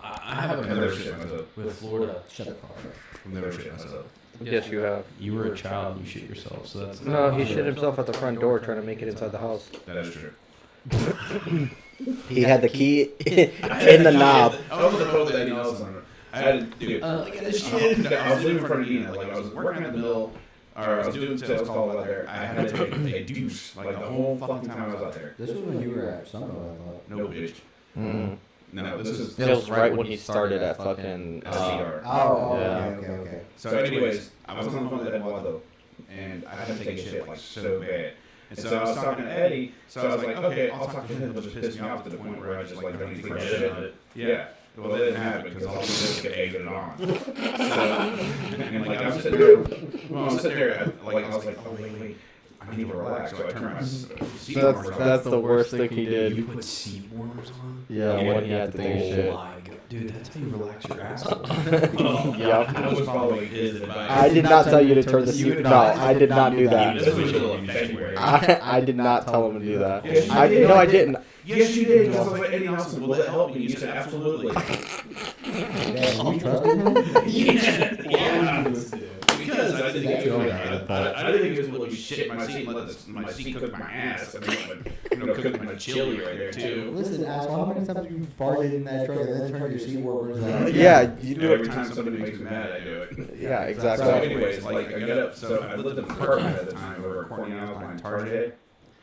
I have a I've never curse shit myself. with Florida. Shut the fuck up. I've never shit myself. Yes, you have. You were a child and you shit yourself, so that's... No, he shit himself at the front door trying to make it inside the house. That is true. He had the key in the knob. I was supposed to anything else on it. I had to do. I was living in front of Dina. Like I was working at the mill, or I was doing sales call out there. I had to take a deuce like the whole fucking time I was out there. This was when you were at Summer, I thought. No bitch. Mm. No, this is. It was right when he started at fucking. SCR. Oh, Yeah. okay. So, anyways, I was on the phone with Eduardo, and I had to take a shit like so bad. And so I was talking to Eddie. So I was like, okay, I'll talk to him. He'll just piss me off to the point where I just like don't even think shit of it. Yeah. Well, that didn't happen because all the bitches get egged it on. So, and like I'm sitting there, like I was like, oh wait, I need to relax. So I turned my seat warmers on. That's the worst thing he did. You put seat warmers on? Yeah, when he had to take a shit. Oh my god. Dude, that's how you relax your asshole. Yup. I was following his advice. I did not tell you to turn the seat. No, I did not do that. This was in February. I did not tell him to do that. Yes, you I did. no, I didn't. Yes, you did. Because I was like, Eddie Nelson, will that help you? You said absolutely. Damn, you trusted him? Yeah. Because I didn't think it was I didn't think it was what you shit my seat and let my seat cook my ass. I mean, cook my chili right there too. Listen, asshole, how many times have you farted in that truck and then turned your seat warmers on? Yeah, you do Every it. time somebody makes me mad, I do it. Yeah, exactly. So, anyways, like I got up. So I lived in an apartment at the time over at Corning Alpine Target,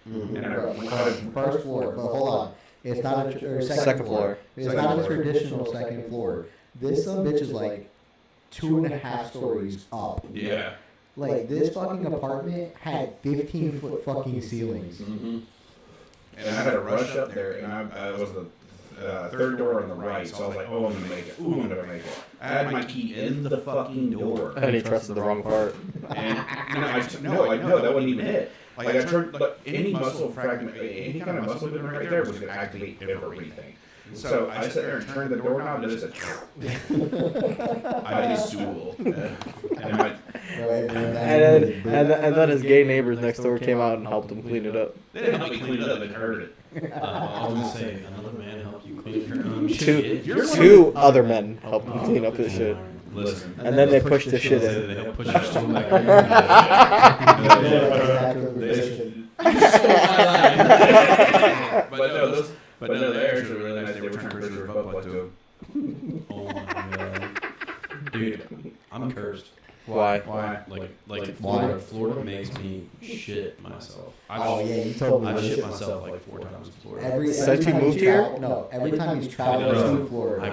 and I went First floor, but hold on. It's not a second floor. It's not a traditional second floor. This bitch is like 2.5 stories up. Yeah. Like, this fucking apartment had 15-foot fucking ceilings. Mm-hmm. And I had to rush up there, and I was the third door on the right, so I was like, oh, I'm gonna make it. Ooh, I'm gonna make it. I had my key in the fucking door. And he trusted the wrong part. And no, that wasn't even it. Like I turned, but any muscle fragment, any kind of muscle movement right there was gonna activate everything. So I sat there and turned the doorknob and just I did stool. And then his gay neighbors next door came out and helped him clean it up. They didn't help me clean it up, they heard it. I was gonna say, another man helped you clean your own shit. Two other men helped him clean up his shit. Listen. And then they pushed the shit They in. helped push your stool back But no, they actually were really nice. They were trying to push their butt plug to him. Oh my god. Dude, I'm cursed. Why? Why? Like Why? Florida makes me shit myself. Oh, yeah, you told me. I've shit myself like 4 times in Florida. Since you time moved he's here? traveled- No, every time he's traveled to Florida.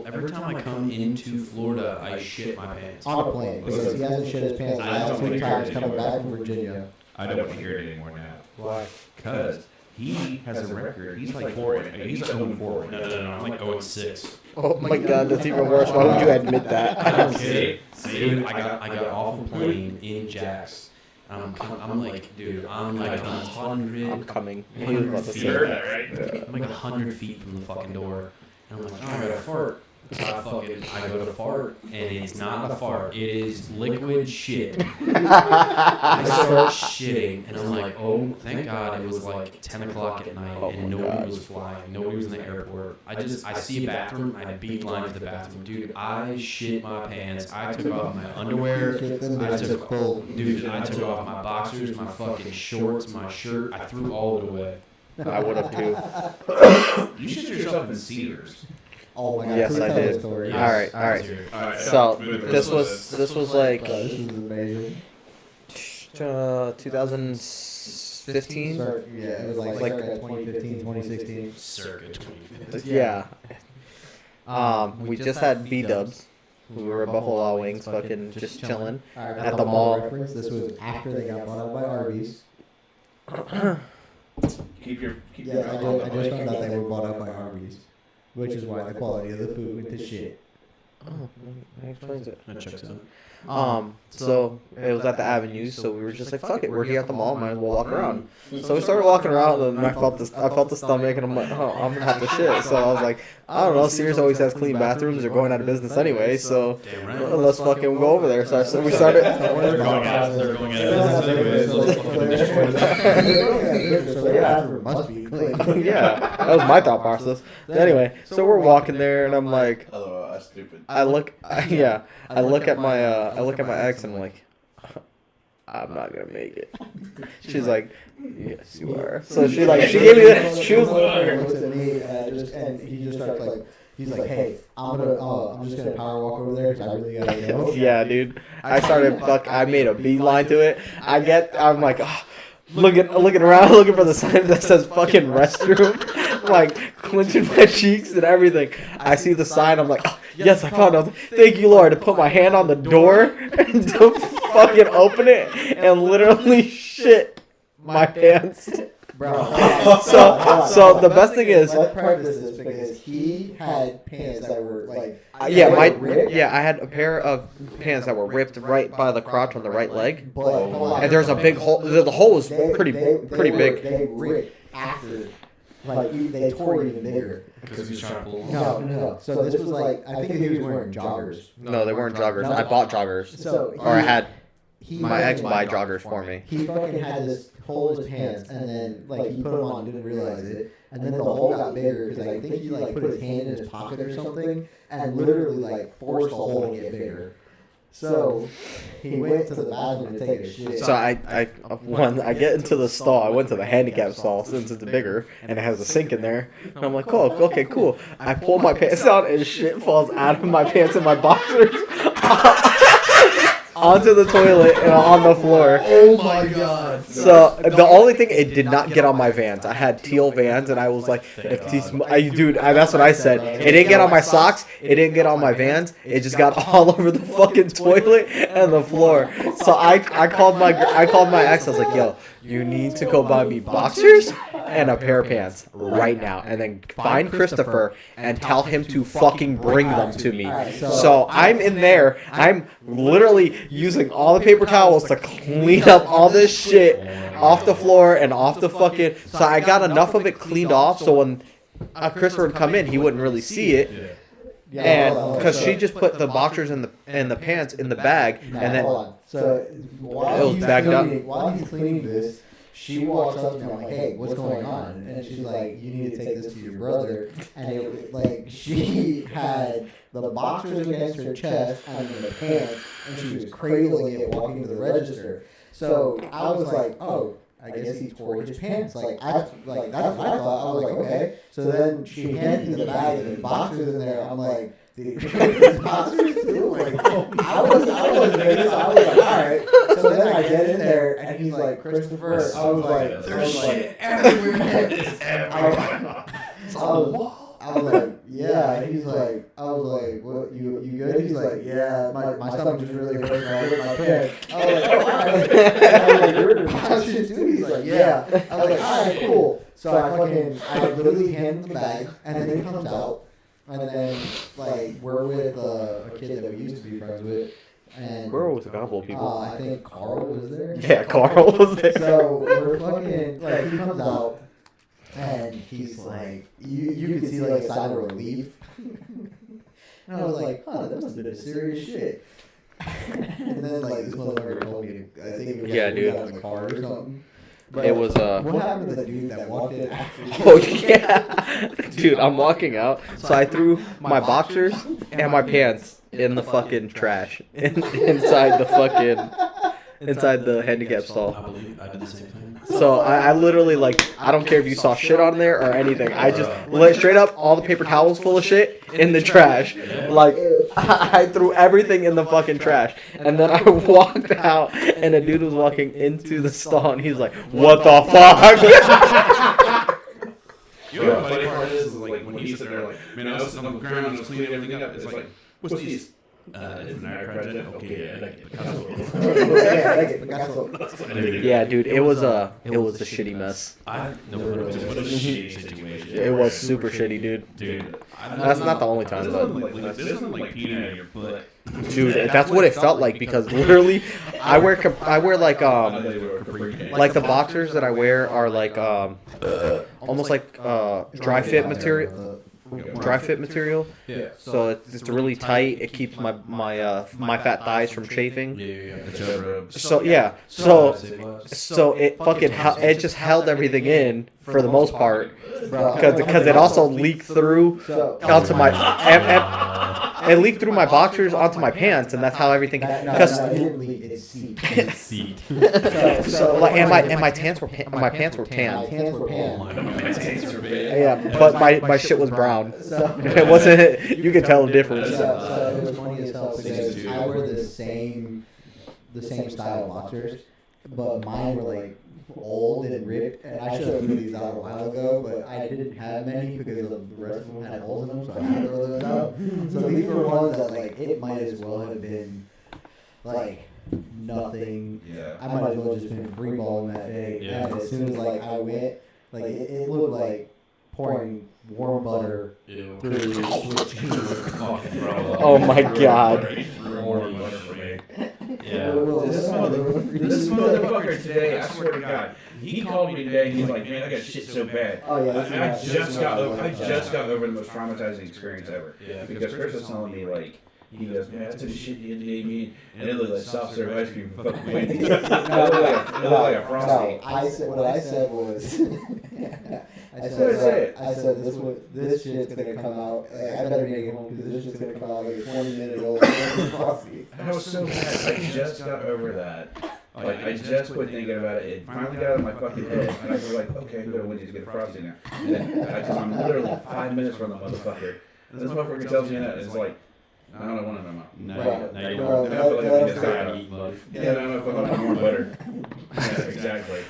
Every time I come into Florida, I shit my pants. On a plane, because he hasn't shit his pants the last 2 times coming back from Virginia. I don't want to hear it anymore now. Why? Because he has a record. He's like 4. He's like 0-4. No. I'm like 0-6. Oh my god, that's even worse. Why would you admit that? I don't see. Dude, I got off a plane in Jax. I'm like, dude, I'm like 100. I'm coming. He was about to You say heard that. that, right? I'm like 100 feet from the fucking door. And I'm like, oh, I gotta fart. So I go to fart, and it's not a fart. It is liquid shit. I start shitting, and I'm like, oh, thank God it was like 10 o'clock at night, and nobody was flying. Nobody was in the airport. I see a bathroom. I beeline to the bathroom. Dude, I shit my pants. I took off my underwear. I took off my boxers, my fucking shorts, my shirt. I threw all of it away. I would have too. You shit yourself in Cedars. Oh my God! Yes, I did. All All right. So this was like this is amazing. 2015. Yeah, it was like circa 2015, 2016. Circa 2015. Yeah. We just had B-dubs. We were at Buffalo Wild Wings, fucking just chilling at the mall. Reference, this was after they got bought out by Arby's. Keep your I just found out they were bought out by Arby's, which is why the quality of the food went to shit. Oh, that explains it. That checks out. So it was at the Avenue, so we were just like, fuck it, we're here at the mall, might as well walk around. So we started walking around, and I felt the stomach, and I'm like, oh, I'm gonna have to shit. So I was like, I don't know, Sears always has clean bathrooms, they're going out of business anyway, so let's fucking go over there. So we started. They're going out of business anyway, so let's fucking destroy that. So their bathroom must be clean. Yeah, that was my thought process. Anyway, so we're walking there, and I'm like, Oh, that's stupid. I look at my ex, and I'm like, I'm not gonna make it. She's like, yes, you are. So she gave me that. She was looks at me, and he just starts like, he's like, hey, I'm just gonna power walk over there because I really gotta go. Yeah, dude. I made a beeline to it. I'm like, oh, looking around, looking for the sign that says fucking restroom, like clenching my cheeks and everything. I see the sign. I'm like, oh, yes, I found it. Thank you, Lord. To put my hand on the door and to fucking open it and literally shit my pants. Bro. So the best thing is, let's preface this because he had pants that were like, I had a pair of pants that were ripped right by the crotch on the right leg, and there's a big hole. The hole was pretty big. They ripped after, like they tore even bigger. Because he's trying to pull. No. So this was like, I think he was wearing joggers. No, they weren't joggers. I bought joggers, I had my ex buy joggers for me. He fucking had this hole in his pants, and then like he put them on and didn't realize it, and then the hole got bigger because I think he like put his hand in his pocket or something and literally like forced the hole to get bigger. So he went to the bathroom to take a shit. So I get into the stall. I went to the handicap stall since it's bigger and it has a sink in there. And I'm like, oh, okay, cool. I pull my pants down and shit falls out of my pants and my boxers onto the toilet and on the floor. Oh my God. So the only thing, it did not get on my Vans. I had teal Vans, and I was like, that's what I said. It didn't get on my socks. It didn't get on my Vans. It just got all over the fucking toilet and the floor. So I called my ex. I was like, yo, you need to go buy me boxers and a pair of pants right now, and then find Christopher and tell him to fucking bring them to me. So I'm in there. I'm literally using all the paper towels to clean up all this shit off the floor and off the fucking. So I got enough of it cleaned off so when Christopher would come in, he wouldn't really see it. And because she just put the boxers and the pants in the bag, and then so it was bagged up. While he's cleaning this, she walks up to me like, "Hey, what's going on?" And she's like, "You need to take this to your brother." And it like she had the boxers against her chest and the pants, and she was cradling it walking to the register. So I was like, "Oh, I guess he tore his pants." That's what I thought. I was like, okay. So then she handed me the bag and the boxers in there. I'm like, these boxers too? Like, I was like, all right. So then I get in there and he's like, Christopher. I was like, there's shit everywhere. I was like, yeah. And he's like, I was like, what, you good? He's like, yeah, my stomach just really hurts and I hurt my pants. I was like, oh, all right. I was like, you're boxers too? He's like, yeah. I was like, all right, cool. So I literally hand him the bag, and then he comes out, and then, like, we're with a kid that we used to be friends with. And we're with a couple of people. I think Carl was there. Yeah, Carl was there. So we're fucking, like, he comes out, and he's like, you can see like a sign of relief. And I was like, huh, that must have been serious shit. And then like this motherfucker told me, I think it was Yeah, like, dude. out of the car or something. But It was what happened to the dude that walked in after? Oh yeah, dude! I'm walking out, so I threw my boxers and my pants in the fucking trash inside the handicap I stall. believe I did the same thing. So I literally like I don't care if you saw shit on there or anything. I just let straight up all the paper towels full of shit in the trash. Like I threw everything in the fucking trash, and then I walked out, and a dude was walking into the stall, and he's like, "What the fuck?" You know what the funny part is like when he's sitting there like, man, I was sitting on the ground and was cleaning everything up. It's like, what's these? It's an air project. Okay, yeah, Yeah, dude, it was a shitty mess. I never heard of What a it. shitty situation. It was super shitty, dude. Dude, That's not the only time, This but isn't like peanut in your butt. dude, that's what it felt like because literally, I wear like the boxers that I wear are like almost like dry fit material. Yeah. So it's really tight. It keeps my fat thighs from chafing. Yeah. So it fucking it just held everything in for the most part because it also leaked through onto my it leaked through my boxers onto my pants, and that's how everything because so like and my pants were tan. Yeah, but my shit was brown. It wasn't. You could tell the difference. So it was funny as hell because I wear the same style of boxers, but mine were like old and ripped, and I should have threw these out a while ago, but I didn't have many because the rest of them had holes in them, so I had to throw those out. So these were ones that like it might as well have been like nothing. Yeah. I might as well just been free balling that day. Yeah. And as soon as like I went, like it looked like pouring warm butter Ew. through Swiss cheese. Oh my god. Yeah. This motherfucker today, I swear to God, he called me today and he's like, man, I got shit so bad. Oh yeah, I just got over the most traumatizing experience ever. Yeah. Because Chris was telling me like, he goes, man, I took a shit the other day, man, and it looked like soft serve ice cream. Fucking wet. It looked like a frosty. What I said was, I said this shit's gonna come out. Like, I better make it home because this shit's gonna come out like a 20-minute old frosty. I was so mad. I just got over that. Like, I just quit thinking about it. It finally got out of my fucking head. And I was like, okay, I'm going to Wendy's to get a frosty now. And then I'm literally 5 minutes from the motherfucker. And this motherfucker tells me that. It's like, I don't want it no more. Now you Then want I feel like I'm to gonna eat life. Yeah, then I feel like I'm more butter. Yeah, exactly.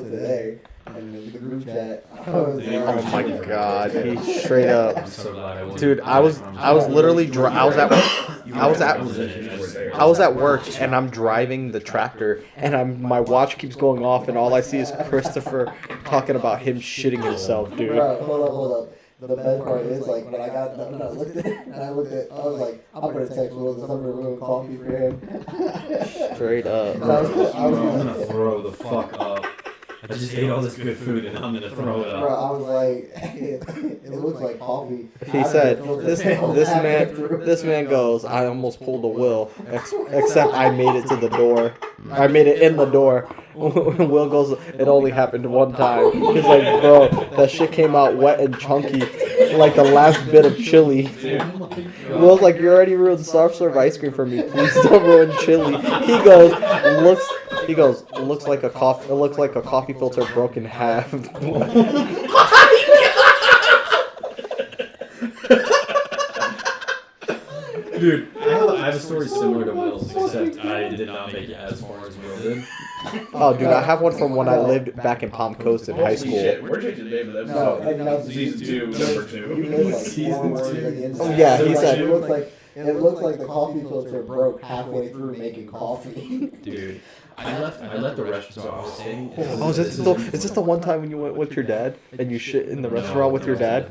Today, and in the group chat, I was Oh my god, he straight up. I'm so glad I wasn't. Dude, I was literally I was at work and I'm driving the tractor and my watch keeps going off and all I see is Christopher talking about him shitting himself, dude. Bro, hold up. The best part is like when I got done, I looked at it and I was like, I'm gonna text Will and I'm gonna ruin coffee for him. Straight up. I was I'm gonna throw the fuck up. I just ate all this good food and I'm gonna throw it Bro, up. I was like, it looks like coffee. He said, this man goes, I almost pulled a Will, except I made it to the door. I made it in the door. Will goes, it only happened one time. He's like, bro, that shit came out wet and chunky, like the last bit of chili. Will's like, you already ruined soft serve ice cream for me. Please don't ruin chili. He goes, looks like a coffee. It looks like a coffee filter broken in half. Dude, I have a story similar to Will's, except I did not make it as far as Will did. Oh, dude, I have one from when I lived back in Palm Coast in high school. Shit, we're changing the name of the episode. Season 2, number 2. Oh, yeah, he said- It looks like the coffee filter broke halfway through making coffee. Dude, I left the restaurant. So I was staying. Oh, is this the one time when you went with your dad and you shit in the restaurant with your dad?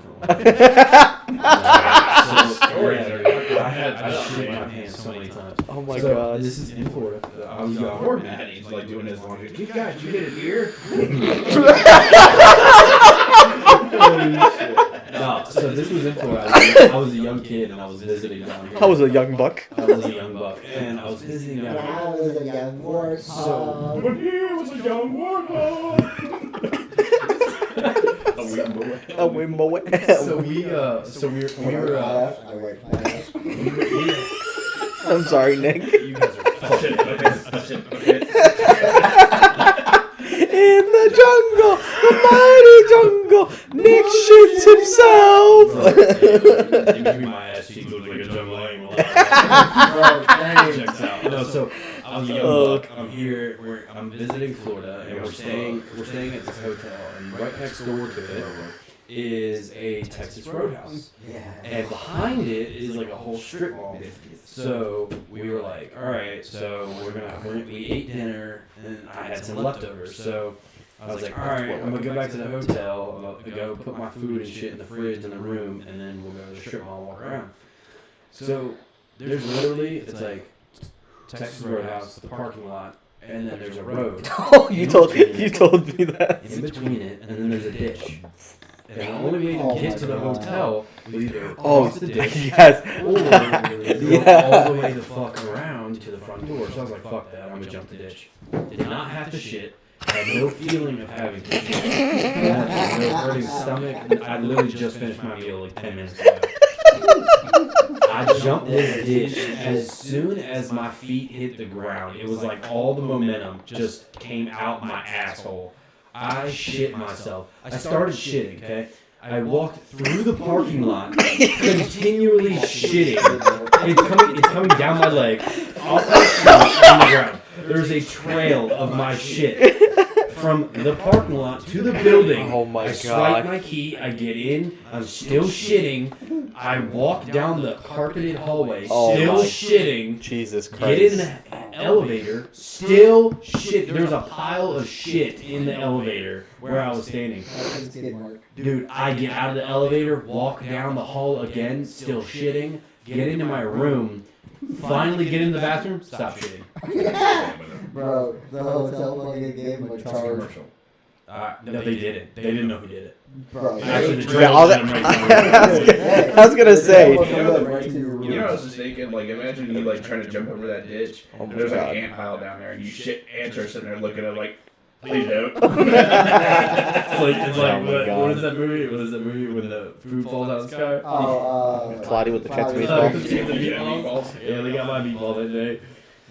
I just shit my pants so many times. Oh my So, god. This is in Florida. I was poor Matt. He's like doing his laundry. Hey guys, you get a beer? No, so this was in Florida. I was a young kid and I was visiting down here. I was a young buck. I was a young buck and I was visiting down here. I was a young warthog. So, But he was a young warthog. A wimbo. So we were. I wear class. I'm sorry, Nick. You guys are. Oh shit, okay. In the jungle, the mighty jungle, Nick shoots himself. You give me my ass cheeks look like a jungle animal. Checks out. No, so I was a young buck. I'm here. I'm visiting Florida, and we're staying at this hotel, and right next door to it is a Texas Roadhouse, Yeah. and behind it is like a whole strip mall. So we were like, all right, so we ate dinner, and I had some leftovers. So I was like, all right, I'm gonna go back to the hotel. I'm gonna go put my food and shit in the fridge in the room, and then we'll go to the strip mall and walk around. So there's literally, it's like Texas Roadhouse, the parking lot, and then there's a road. Oh, you told me that. In between it, and then there's a ditch. And the only way to get to the hotel was either cross the ditch yes. or go all the way the fuck around to the front door. So I was like, fuck that, I'm gonna jump the ditch. Did not have to shit. Had no feeling of having to shit. Had no hurting stomach. I literally just finished my meal like 10 minutes ago. I jumped this ditch as soon as my feet hit the ground. It was like all the momentum just came out my asshole. I shit myself. I started shitting, okay? I walked through the parking lot, continually shitting. It's coming down my leg, off my feet, on the ground. There's a trail of my shit from the parking lot to the building. Oh my I God. swipe my key, I get in, I'm still shitting. I walk down the carpeted hallway, Oh still my- skitting. Jesus Christ. Get in the elevator, still shit. There's a pile of shit in the elevator where I was standing. Dude, I get out of the elevator, walk down the hall again, still shitting, get into my room, finally get in the bathroom, stop shitting. Bro, the hotel fucking gave him a charge. No, they didn't. They didn't know who did it. Bro, Actually, the Yeah, trail I was- was right there. I was gonna say. You know, I was just thinking, like, imagine you like trying to jump over that ditch, Oh and my there's like God. an ant pile down there, and you shit ants are sitting there looking at like, please don't. It's like Oh my what God. is that movie? What is that movie when the food falls out of the sky? Cloudy with the chance of The meatball. meatballs. Yeah, they got my meatball that day.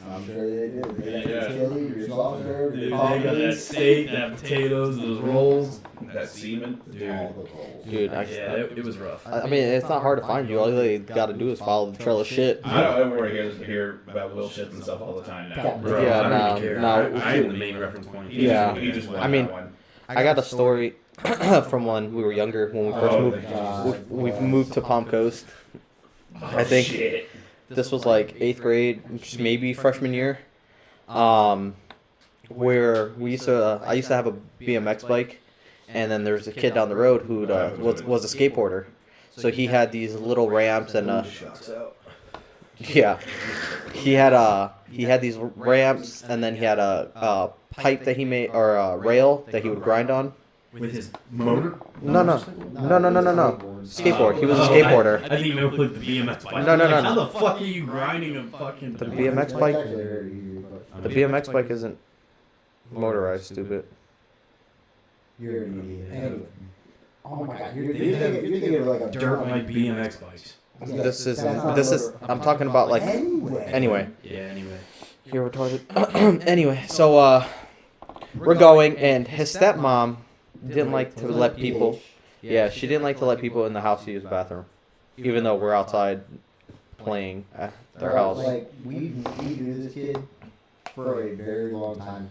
I'm sure they did. They got Yeah. your chili, your salt and herb, They your got coffee. that steak, that potatoes, those rolls. That semen. Dude, All the bowls. Dude, yeah, it was rough. I mean, it's not hard to find you. All you got to do is follow the trail of shit. I don't ever hear about Will shits and stuff all the time now. Bro, Yeah, I don't no, even care. no. I am the main reference point. Yeah. He just won I mean, that one. I got a story from when we were younger, when we first Oh, moved. God. We've moved to Palm Coast. I think Shit. this was like 8th grade, maybe freshman year. Where I used to have a BMX bike, and then there was a kid down the road who was a skateboarder. So he had these little ramps and yeah, he had these ramps, and then he had a pipe that he made, or a rail that he would grind on. With his motor? No. Skateboard. He was a skateboarder. I think you meant like the BMX bike. No. How the fuck are you grinding a fucking... The BMX bike. Actually very easy, but The BMX bike isn't motorized, stupid. you're an idiot. Anyway. Oh my god, you're thinking of like a Dirt bike BMX bikes. This is I'm talking about like anyway. Yeah, anyway. You're retarded. Anyway, so we're going, and his stepmom didn't like to let people. Yeah, she didn't like to let people in the house use the bathroom, even though we're outside playing at their house. Like we knew this kid for a very long time.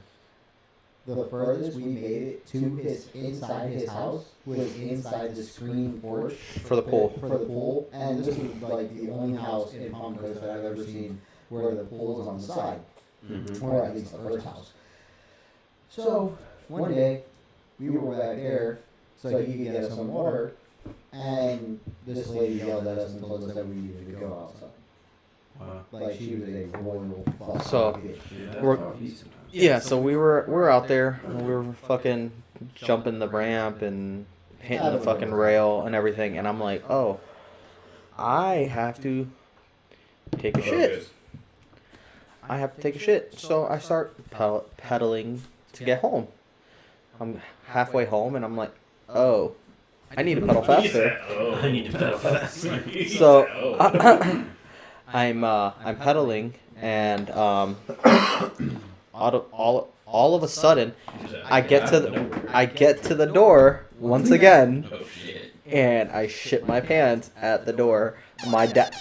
The furthest we made it to inside his house was inside the screen porch For the pool. and this was like the only house in Palm Coast that I've ever seen where the pool is on the side, or at least the first house. So one day we were back there so he could get us some water, and this lady yelled at us and told us that we needed to go outside. Wow. Like she was a royal fuck. So, Yeah, so we were out there, and we were fucking jumping the ramp and hitting the fucking rail and everything, and I'm like, oh, I have to take a shit. I have to take a shit. So I start pedaling to get home. I'm halfway home, and I'm like, oh, I need to pedal faster. I need to pedal faster. So I'm pedaling, and all of a sudden, I get to the door once again, Oh shit. and I shit my pants at the door. My dad.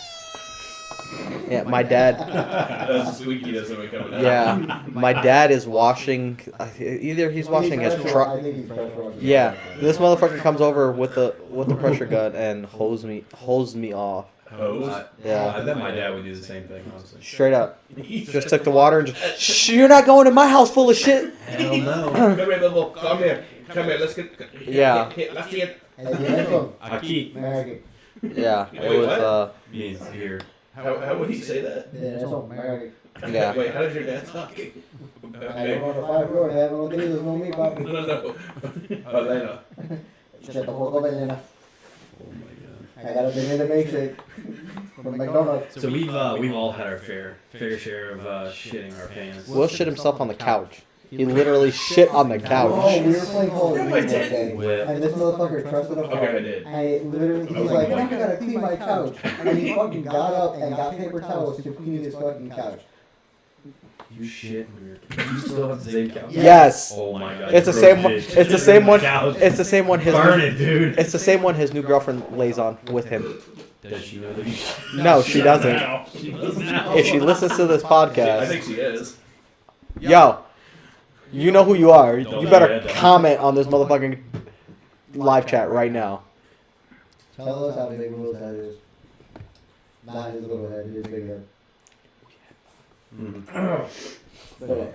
Yeah, my dad. That's squeaky. That's what coming out. Yeah, my dad is washing. Either he's washing his truck. I think he's pressure washing. Yeah, this motherfucker comes over with the pressure gun and hose me off. Hose? Yeah, I bet my dad would do the same thing, honestly. straight up. Just took the water and just. Shh, you're not going in my house full of shit. Hell no. Come here, little. Come here. Let's get. Yeah. Let's get. And the next one, I keep. American. Yeah, it Wait, was. what? Means here. How would he say that? The next one, American. Yeah. Wait, how does your dad talk? I don't want to fight for it. I have no deals with me, papi. No. Elena. Shut the fuck up, Elena. Oh my god. I got a banana milkshake from McDonald's. So we've all had our fair share of shitting our pants. Will shit himself on the couch. He literally shit on the Oh, couch. we were playing Call of Duty one day, With and this motherfucker trusted a Okay, I phone. did. And literally, he's like, I gotta clean my couch. And he fucking got up and got paper towels to clean his fucking couch. you shit weird. You still have the same couch? Yes. Oh my god. It's the you same broke one. shit. It's the same one. Couch. It's the same one. Burn it, dude. It's the same one his new girlfriend lays on with him. Does she know that you? No, she doesn't. Now. She does now. If she listens to this I podcast, think she is. yo, you know who you are. You better Yeah, don't. comment on this motherfucking live chat right now. Tell us how big Will's head is. Not his little head, his big head. But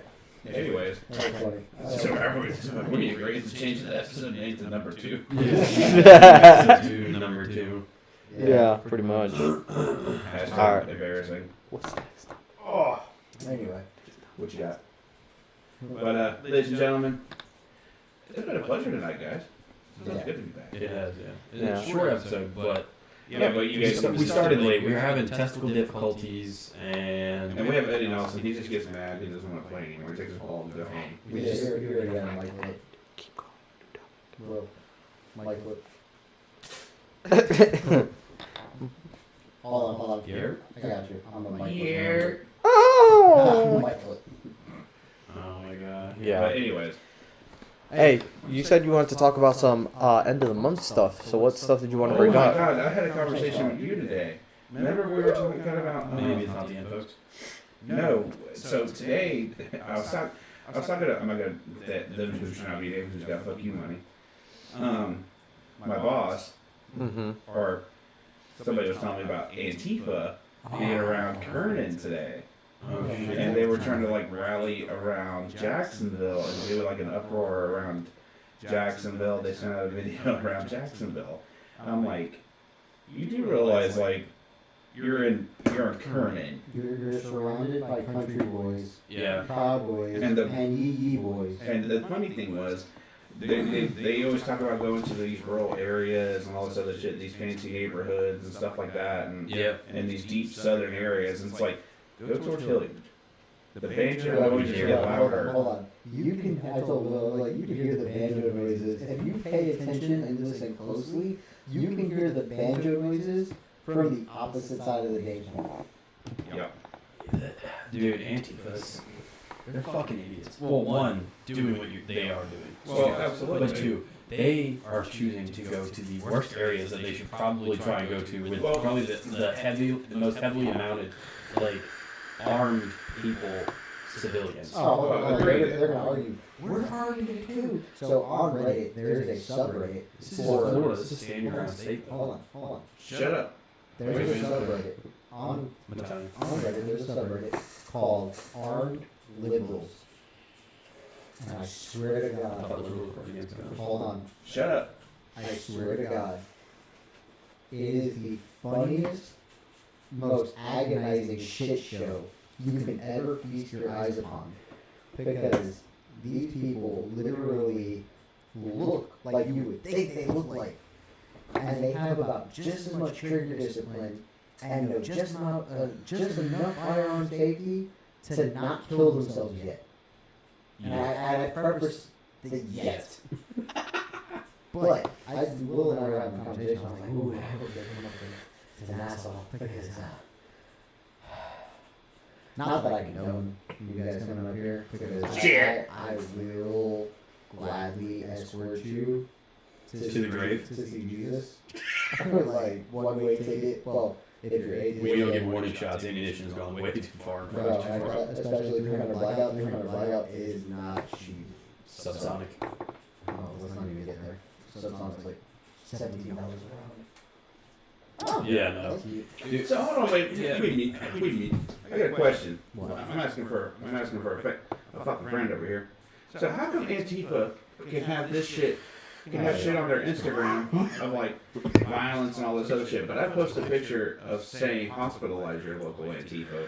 Anyways. that's funny. So we agreed to change that episode name to number 2. Number 2. Yeah, pretty much. Hashtag Alright. embarrassing. What's next? Oh, Anyway. what you got? But ladies and gentlemen, it's been a pleasure tonight, guys. It's Yeah. good to be back. It has, yeah. It's Yeah. a short episode, but Yeah, but you guys. we started late. We were having testicle difficulties, and And we have Eddie Nelson. He just gets mad. He doesn't want to play anymore. He takes his ball and go home. We just hear it again, Mike Flip. Bro. Mike Flip. Hold on. Here? I got you. I'm a Mike Here. Oh. Mike Flip. Oh my god. But Yeah. anyways, Hey, you said you wanted to talk about some end of the month stuff. So what stuff did you want to oh bring my up? God, I had a conversation with you today. Remember we were talking kind of about Maybe it's not the end, folks. No. So today I was talking to I'm not gonna those who's trying to be able who's got fuck you money. My boss Mm-hmm. or somebody was telling me about Antifa being around Kernan today. Oh shit. And they were trying to like rally around Jacksonville and do like an uproar around Jacksonville. They sent out a video around Jacksonville. I'm like, you do realize like you're in Kernan. You're surrounded by country boys, Yeah. proud boys, And the- and yee boys. And the funny thing was, they always talk about going to these rural areas and all this other shit, these fancy neighborhoods and stuff like that, and Yep. in these deep southern areas. And it's like, go towards Hilliard. The banjo noises get louder. Hold on. You can, I told Will, like, you can hear the banjo noises. If you pay attention and listen closely, you can hear the banjo noises from the opposite side of the dance hall. Yep. Dude, Antifa's, they're fucking idiots. Well, one, doing what they are doing. Well, absolutely. But two, they are choosing to go to the worst areas that they should probably try and go to with Well- probably the most heavily mounted, like, armed people, civilians. Oh, well, they're gonna argue. We're arguing too. So on Reddit, there's a subreddit This is for. Florida. This is stand your ground state. Hold on. Shut up. There's a subreddit on Reddit. There's a subreddit called Armed Liberals. And I swear to God. Hold on. Shut up. I swear to God. It is the funniest, most agonizing shit show you can ever feast your eyes upon. Because these people literally look like you would think they look like, and they have about just as much trigger discipline and know just enough firearm safety to not kill themselves yet. And I preface the yet. But Will and I were having a conversation. I was like, ooh, I hope they come up with an asshole because not that I condone you guys coming up here, because I will gladly escort you to the grave to see Jesus. Like one-way ticket. Well, if you're 80, we don't give warning shots. Ammunition's gone way too far. Bro, especially 300 blackout. 300 blackout is not cheap. Subsonic. Oh, let's not even get there. Subsonic's like $17 a round. Yeah, no. So hold on, wait. Wait. I got a question. What? I'm asking for a fucking friend over here. So how come Antifa can have this shit? Can have shit on their Instagram of like violence and all this other shit, but I post a picture of saying hospitalize your local Antifa.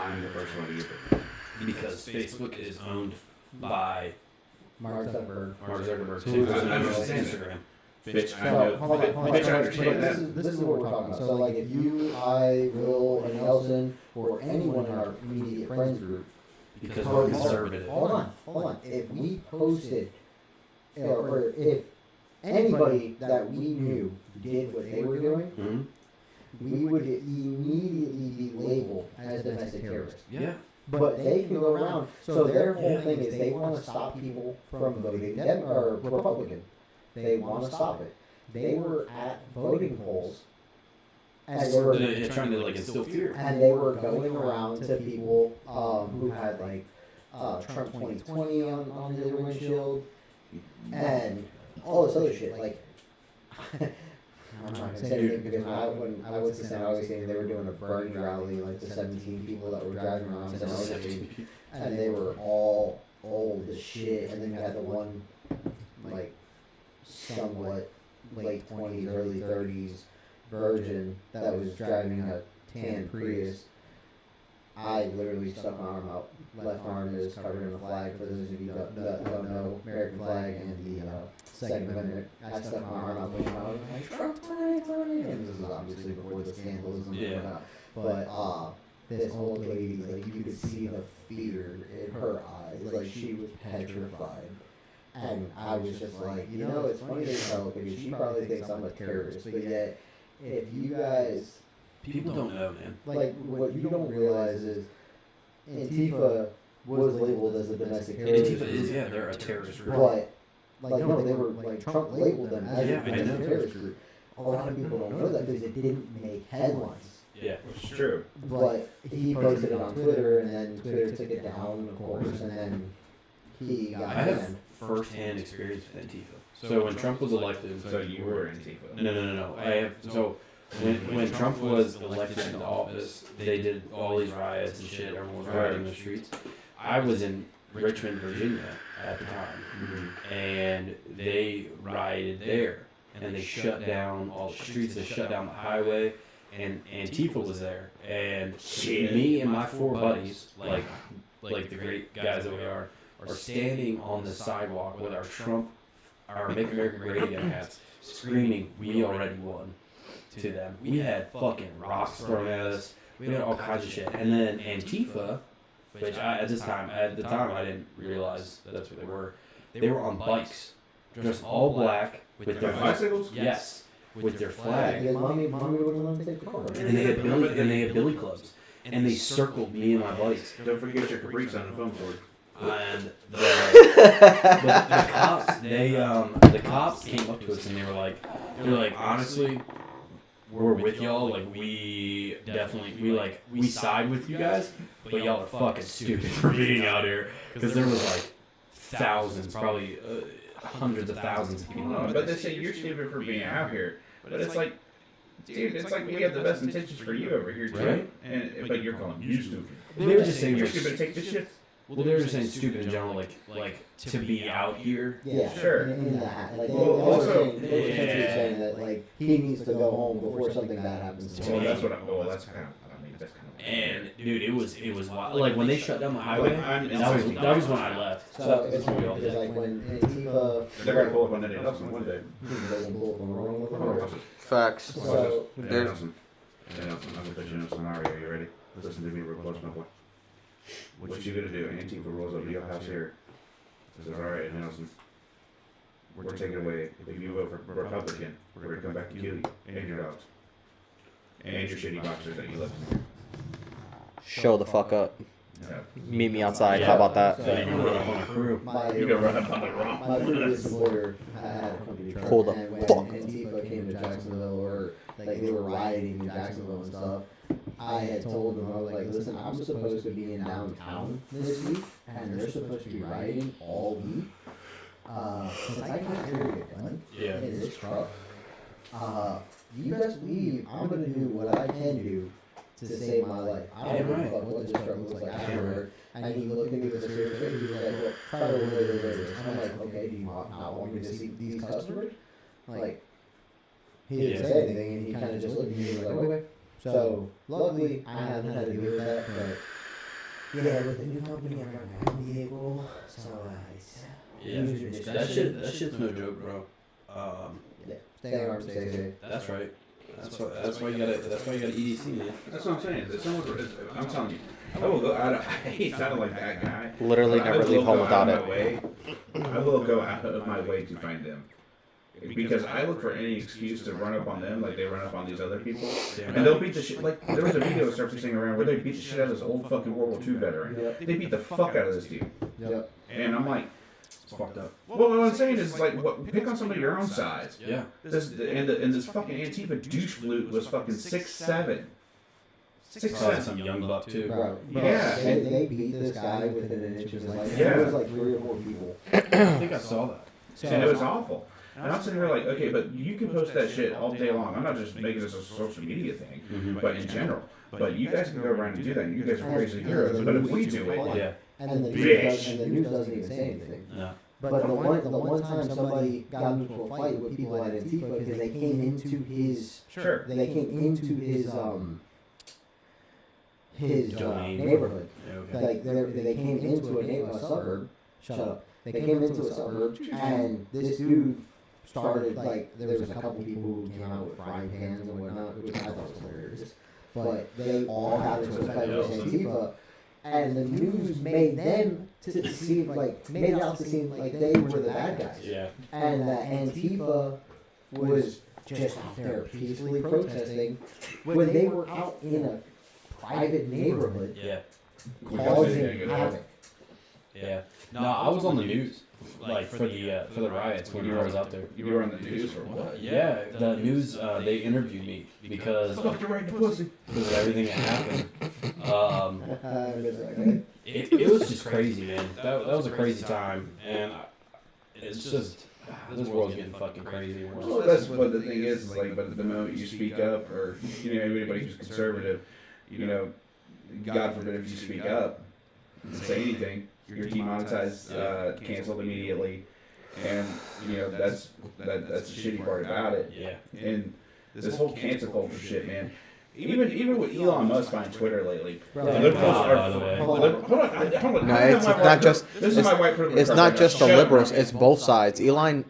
I'm the first one to get it. Because Facebook is owned by Mark Zuckerberg. Mark Zuckerberg. So, So I it's understand. Instagram. Bitch, I So, know. hold on. Bitch, I understand that. This is what we're talking about. So, like, if you, I, Will, and Nelson, or anyone in our immediate friends group, Because we're conservative. Hold on. If we posted, or if anybody that we knew did what they were doing, Mm-hmm. we would immediately be labeled as domestic terrorists. Yeah. But they can go around. So their whole thing is they want to stop people from voting or Republican. They want to stop it. They were at voting polls, and they were trying to like instill fear. and they were going around to people who had like Trump 2020 on their windshield and all this other shit. Like, I'm not gonna say anything because when I was to San Augustine, they were doing a Bernie rally, like the 17 people that were driving around San Augustine, and they were all old as shit. And then you had the one, like, somewhat late 20s, early 30s virgin that was driving a tan Prius. I literally stuck my arm out. Left arm is covered in a flag. For those of you that don't know, American flag and the Second Amendment. I stuck my arm out when I was like, Trump 2020. And this is obviously before the scandals and whatnot. But this old lady, like, you could see the fear in her eyes. Like, she was petrified. And I was just like, you know, it's funny as hell because she probably thinks I'm a terrorist. But yet, if you guys... People don't know, man. Like, what you don't realize is Antifa was labeled as a domestic terrorist. Antifa is, yeah, they're a terrorist group. But, like, no, they were, like, Trump labeled them as Yeah, a I know. domestic terrorist group. A lot of people don't know that because it didn't make headlines. Yeah. It's true. But he posted it on Twitter, and then Twitter took it down, of course, and then he got I have banned. first-hand experience with Antifa. So when Trump was elected, So you were Antifa. no. I have so when Trump was elected into office, they did all these riots and shit. Everyone was rioting in the streets. I was in Richmond, Virginia at the time, and they rioted there, and they shut down all the streets. They shut down the highway, and Antifa was there. And me and my 4 buddies, like the great guys that we are standing on the sidewalk with our Make America Great Again hats, screaming, "We already won," to them. We had fucking rocks thrown at us. We had all kinds of shit. And then Antifa, which at the time I didn't realize that's what they were. They were on bikes, dressed all black with their Bicycles? Yes, with their flag. Because mommy wouldn't let him take the car. And they had billy clubs, and they circled me and my buddies. Don't forget your Caprice on the phone cord. And the cops, the cops came up to us and they were like, honestly, we're with y'all. Like, we side with you guys, but y'all are fucking stupid for being out here, because there was like thousands, probably hundreds of thousands of people. But they say you're stupid for being out here. But it's like, dude, it's like we have the best intentions for you over here, too. Right? But you're calling you stupid. They were just saying You're stupid. Take this shit. Well, they were just saying stupid in general, like to be out here. Yeah, Sure. In that, like, they Well, were also- essentially saying that, like, he needs to go home before something bad happens to Well, him. that's what. That's kind of. I mean, That's kind of And dude, it was wild. Like when they shut down the highway, I'm that was when I left. So it's That's funny real. because like when Antifa, they're gonna pull up on that Nelson one day. they can pull up on the wrong one. Facts. So There's- Nelson, I'm gonna put you in a scenario. You ready? Listen to me real close, my boy. What you gonna do? Antifa rolls up to your house here. Says, all right, Nelson. We're taking away. If you vote for Republican, we're gonna come back and kill you and your dogs and your shitty boxers that you left in here. Show the fuck up. Yeah. Meet me outside. How about that? So, You run up on a crew. You can run up on the rock. My previous employer had a company truck, Pull the and when fuck. Antifa came to Jacksonville, or like they were rioting in Jacksonville and stuff, I had told them, I was like, listen, I'm supposed to be in downtown this week, and they're supposed to be rioting all week. Since I can't carry a gun Yeah. in this truck, you best believe I'm gonna do what I can do to save my life. I don't give a fuck what this truck looks like afterward. And he looked at me with a serious face. He was like, "Well, try to avoid the raiders." I'm like, "Okay, do you not want me to see these customers?" Like, he didn't say anything, and he kind of just looked at me and was like, "Okay." So luckily, I haven't had to deal with that, but yeah, with the new company, I got my own vehicle, so it's Yeah, that shit's no joke, bro. yeah, stay armed, stay safe. That's right. That's why you gotta EDC, man. That's what I'm saying. I'm telling you. I will go out of, I hate sounding like that guy. Literally but I never will leave home go without out of it. my way. I will go out of my way to find them. Because I look for any excuse to run up on them like they run up on these other people. And they'll beat the shit. Like, there was a video surfacing around where they beat the shit out of this old fucking World War II veteran. Yep. They beat the fuck out of this dude. Yep. And I'm like, it's fucked up. Well, what I'm saying is, like, pick on somebody your own size. Yeah. And this fucking Antifa douche flute was fucking 6'7". 6'7". Probably some young buck too. Bro, Yeah. they beat this guy within an inch of his life. Yeah. It was like 3 or 4 people. I think I saw that. And it was awful. And I'm sitting here like, okay, but you can post that shit all day long. I'm not just making this a social media thing, Mm-hmm. but in general. But you guys can go around and do that. You guys are crazy heroes. But if we do it, Yeah. And the Bitch. news doesn't even say anything. No. But the one time somebody got into a fight with people at Antifa because they came into his sure. they came into his Domain. neighborhood. Yeah, okay. Like they came into a suburb. Shut up. They came into a suburb, and this dude started like there was a couple people who came out with frying pans and whatnot, which I thought was hilarious. But they all got into a fight with Antifa, and the news made them to seem like made it out to seem like they were the bad guys, Yeah. and that Antifa was just out there peacefully protesting when they were out in a private neighborhood Yeah. causing havoc. Yeah. No, I was on the news, like for the riots when I was out there. You were on the news for what? Yeah, the news. They interviewed me because Fuck, you're right in the pussy. of everything that happened. Okay. It was just crazy, man. That was a crazy time, and it's just this world's getting fucking crazy. Well, that's what the thing is. Like, but the moment you speak up, or anybody who's conservative, God forbid if you speak up and say anything, you're demonetized, canceled immediately, and that's the shitty part about it. Yeah. And this whole cancel culture shit, man. Even with Elon Musk on Twitter lately, Bro, the liberals are. by the way. Hold on. No, it's not just. This is my white privilege. It's card not right just now. the Shut up. liberals. It's both sides. Elon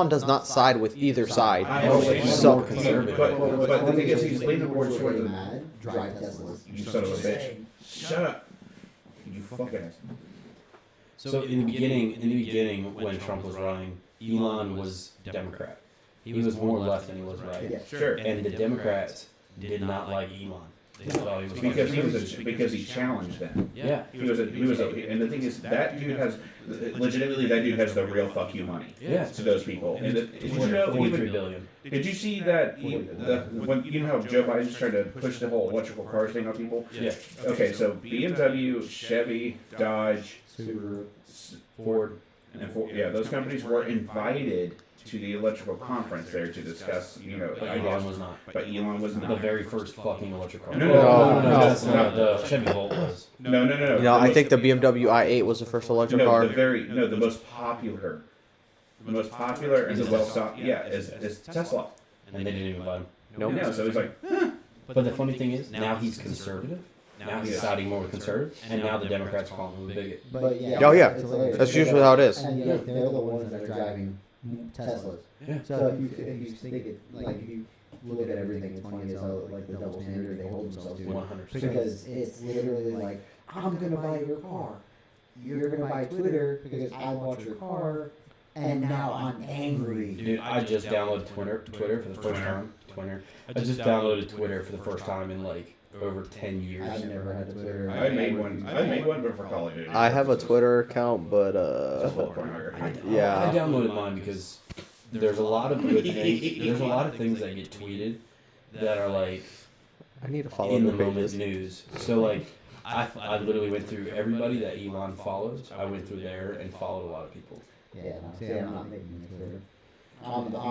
does not side with either side. I know, but he's So- more conservative. But the thing is, he's leaning towards really the mad. Drive Teslas. You son of a bitch. Shut up. You fucking ass. So in the beginning, when Trump was running, Elon was Democrat. He was more left than he was right. Yeah. Sure. And the Democrats did not like Elon. They thought he was Because he challenged them. yeah. He was and the thing is, that dude has the real fuck you money Yeah. to those people. And did you know 43 even, billion. did you see that when how Joe Biden's trying to push the whole electrical cars thing on people? Yeah. Okay, so BMW, Chevy, Dodge, Subaru. Ford. and those companies were invited to the electrical conference there to discuss, But ideas. Elon was not. But Elon was The not. very first fucking electric car. No. That's not the Chevy Volt was. No. I think the BMW i8 was the first electric car. The most popular. The most popular and the well stocked, is Tesla. And they didn't even buy them. Nope. No, so he's like, But the funny thing is, now he's conservative. Now he's siding more with conservative, and now the Democrats are calling him a bigot. But yeah, Oh, yeah. it's hilarious. That's usually how it is. And yeah, they're the ones that are driving Teslas. Yeah. So if you think it, like if you look at everything, it's funny as how like the double standard they hold themselves to. 100%. Because it's literally like, I'm gonna buy your car. You're gonna buy Twitter because I bought your car, and now I'm angry. Dude, I just downloaded Twitter for the first time. I just downloaded Twitter for the first time in like over 10 years. I've never had a Twitter. I made one before Call of Duty. I have a Twitter account, but Just full of pornography. yeah. I downloaded mine because there's a lot of good things. There's a lot of things that get tweeted that are like I need to follow in the the moment pages. news. So like I literally went through everybody that Elon follows. I went through there and followed a lot of people. Yeah, see, I'm not making a Twitter.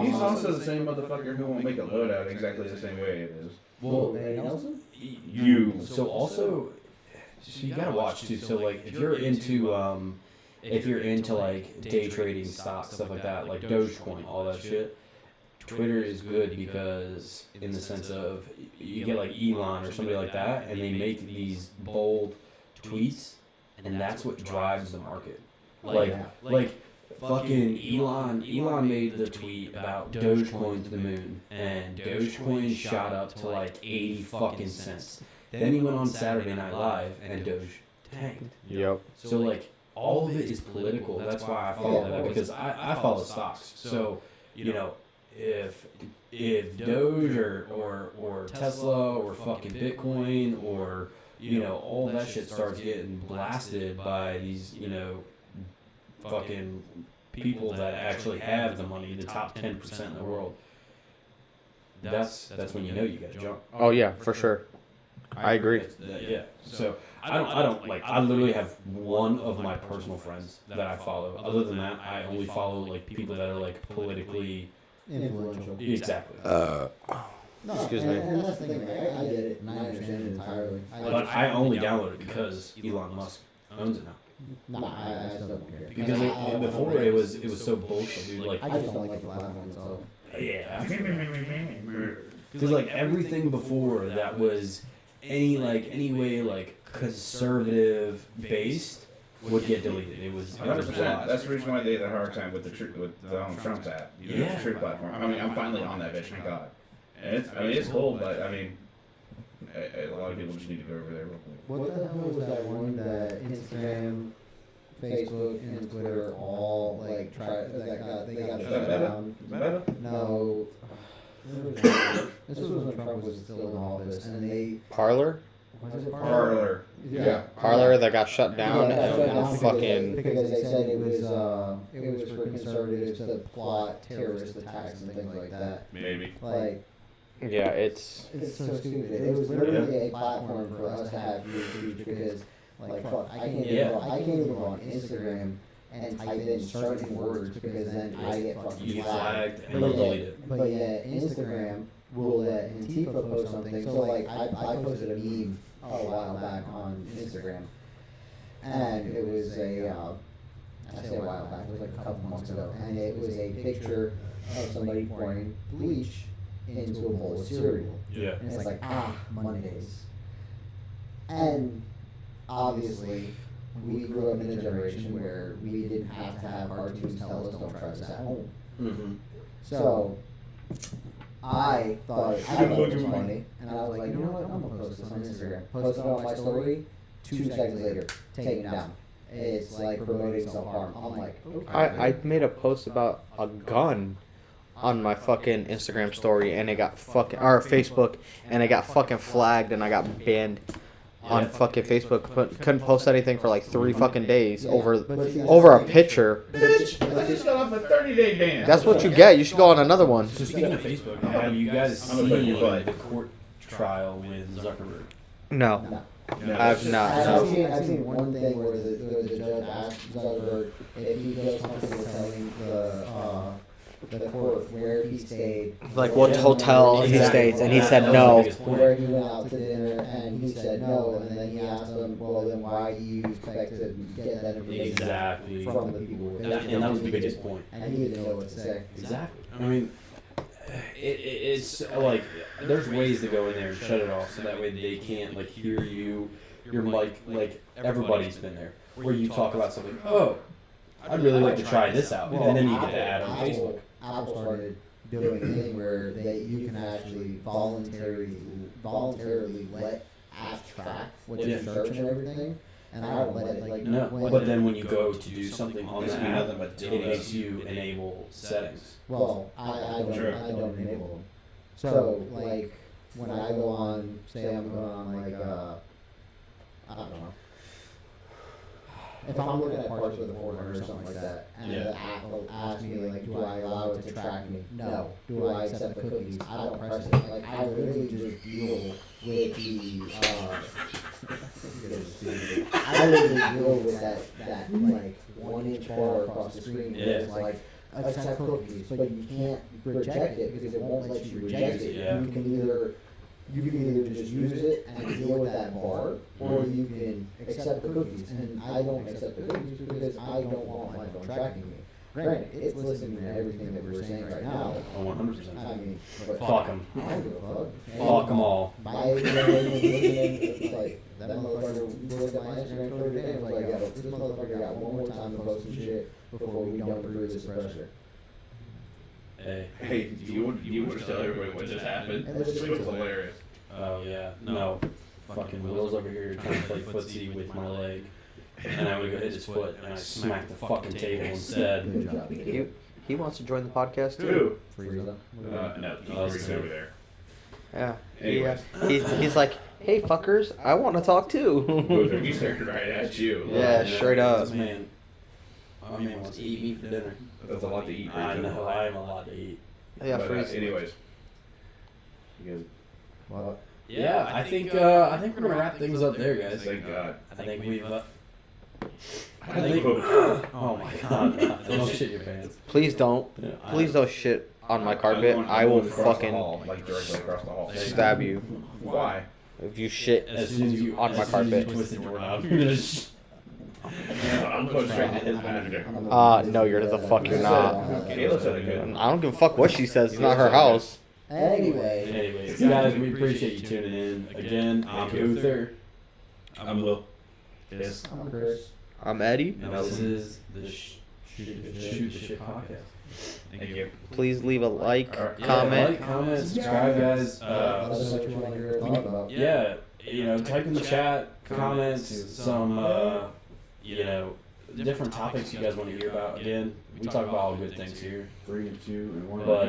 He's also the same motherfucker who won't make a loadout exactly the same way it is. Well, Nelson? You. So also, so you gotta watch too. So like, if you're into like day trading stocks, stuff like that, like Dogecoin, all that shit, Twitter is good because in the sense of you get like Elon or somebody like that, and they make these bold tweets, and that's what drives the market. Like fucking Elon made the tweet about Dogecoin to the moon, and Dogecoin shot up to like 80 fucking cents. Then he went on Saturday Night Live, and Doge tanked. Yep. So like all of it is political. That's why I follow that, because I follow stocks. So you know, if Doge or Tesla or fucking Bitcoin or you know all that shit starts getting blasted by these fucking people that actually have the money, the top 10% in the world, that's when you know you gotta jump. Oh yeah, for sure. I agree. Yeah. So I don't like. I literally have one of my personal friends that I follow. Other than that, I only follow like people that are like politically Influential. exactly. No, Excuse me. And that's the thing, right? I get it, and I understand it entirely. But I only download it because Elon Musk owns it now. No, I still don't care. Because before it was so bullshit, dude. Like I just don't like the platform, so. yeah. Because like everything before that was any way like conservative based would get deleted. It was 100%. That's the reason why they had a hard time with Donald Trump's app. Yeah. The Truth platform. I mean, I'm finally on that bitch, thank God. And it's cool, but I mean, a lot of people just need to go over there real quick. What the hell was that one that Instagram, Facebook, and Twitter all like they got Is shut that down? Meta? No. This was when Trump was still in office, and they Parlor? was it Parler. Yeah. Parlor that got shut down Yeah, shut down and fucking because they said it was for conservatives to plot terrorist attacks and things like that. Maybe. Like yeah, it's it's so stupid. It was literally a platform for us to have free speech because like fuck, I can't even go on Instagram and type in certain words because then I get fucking you flagged. flagged and they'll delete it. But yet Instagram will let Antifa post something. So like I posted a meme a while back on Instagram, and it was I say a while back, it was like a couple months ago, and it was a picture of somebody pouring bleach into a bowl of cereal. Yeah. And it's like, Mondays. And obviously, we grew up in a generation where we didn't have to have cartoons tell us don't try this at home. Mm-hmm. So, I thought it was funny, and I was like, you know what, I'm going to post this on Instagram. Post it on my story, 2 seconds later, taken down. It's like promoting self-harm. I'm like, okay. I made a post about a gun on my fucking Instagram story and it got fucking or Facebook and it got fucking flagged and I got banned on fucking Facebook. Couldn't post anything for like 3 fucking days over a picture. Bitch, I just got off a 30-day ban. That's what you get. You should go on another one. So speaking of Facebook, have you guys I'm gonna put you seen butt. the court trial with Zuckerberg? No, I've not. I've seen one thing where the judge asked Zuckerberg if he feels comfortable telling the court where he stayed. Like what hotel he stays, and he said no. Where he went out to dinner, and he said no, and then he asked him, well, then why do you expect to get that information Exactly. from the people? And that was the biggest point. And he didn't know what to say. Exactly. I mean, It's like there's ways to go in there and shut it off so that way they can't like hear you. Your mic, like everybody's been there, where you talk about something. Oh, I'd really like to try this out, and then you get the ad on Facebook. Apple started doing a thing where you can actually voluntarily let apps track what you search and everything. And I don't let it like no. But then when you go to do something on the app, nothing but it makes you enable settings. Well, I don't enable them. So like when I go on, say I'm going on like I don't know. If I'm looking at parts with a 400 or something like that, and the app will ask me like, do I allow it to track me? No. Do I accept the cookies? I don't press it. Like I literally just deal with the. I literally deal with that like 1-inch bar across the screen. Yeah. It's like accept cookies, but you can't reject it because it won't let you reject it. Yeah. You can either just use it and deal with that bar, or you can accept the cookies. And I don't accept the cookies because I don't want my phone tracking me. Granted, it's listening to everything that we're saying right now. Oh, 100%. I mean, but Fuck them. I don't give a fuck. Fuck them all. My it's like, that motherfucker looked at my Instagram story today and was like, yo, this motherfucker got one more time to post some shit before we don't approve this pressure. Hey, do you want to tell everybody what just happened? And it's It was hilarious. Oh yeah. No. Fucking Will's over here trying to play footsie with my leg. And I would go hit his foot and I smacked the fucking table instead. Good job. He wants to join the podcast too. Who? Frieza. No, Oh, he's over there. Yeah. Anyways. He's like, hey fuckers, I want to talk too. Both of you stared right at you. Yeah, straight up. This man. My man wants to eat me for dinner. That's a lot to eat. I know, I am a lot to eat. Yeah, But, freeze. anyways. You guys, Well, Yeah, I think we're gonna wrap things up there, guys. thank God. I think we've. I I think think. Oh my God! Don't shit your pants. Please don't. Yeah, Please don't shit on my carpet. I will fucking like directly across the hall. stab you Why? if you shit As soon as you on my as soon as you carpet. twist the doorknob, you're gonna. I'm going straight to his manager. No, you're the fuck you're not. Kayla said it good. I don't give a fuck what she says. It's not her house. anyway. Anyways, guys, we appreciate you tuning in again. I'm Uther, I'm Will. Yes. I'm Chris. I'm Eddie. and this is the Shoot the Shit podcast. Thank you. Please leave a like, Yeah, comment. like, comment, subscribe, guys. Let us know what you want to hear thought about. Yeah, type in the chat, comments, some, different topics you guys want to hear about. Again, we talk about all good things here. 3 and 2 and 1. But,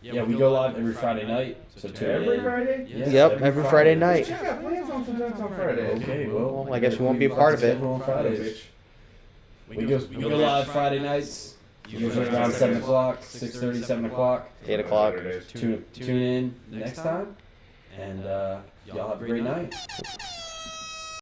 yeah, we go live every Friday night. So tune Every in. Friday? Yes, Yep, every Friday night. Check out plans on Friday. Okay, well, I guess you won't be a part of it. On Fridays. We go live Friday nights, usually around 7 o'clock, 6:30, 7 o'clock. 8 o'clock. Tune in next time, and y'all have a great night.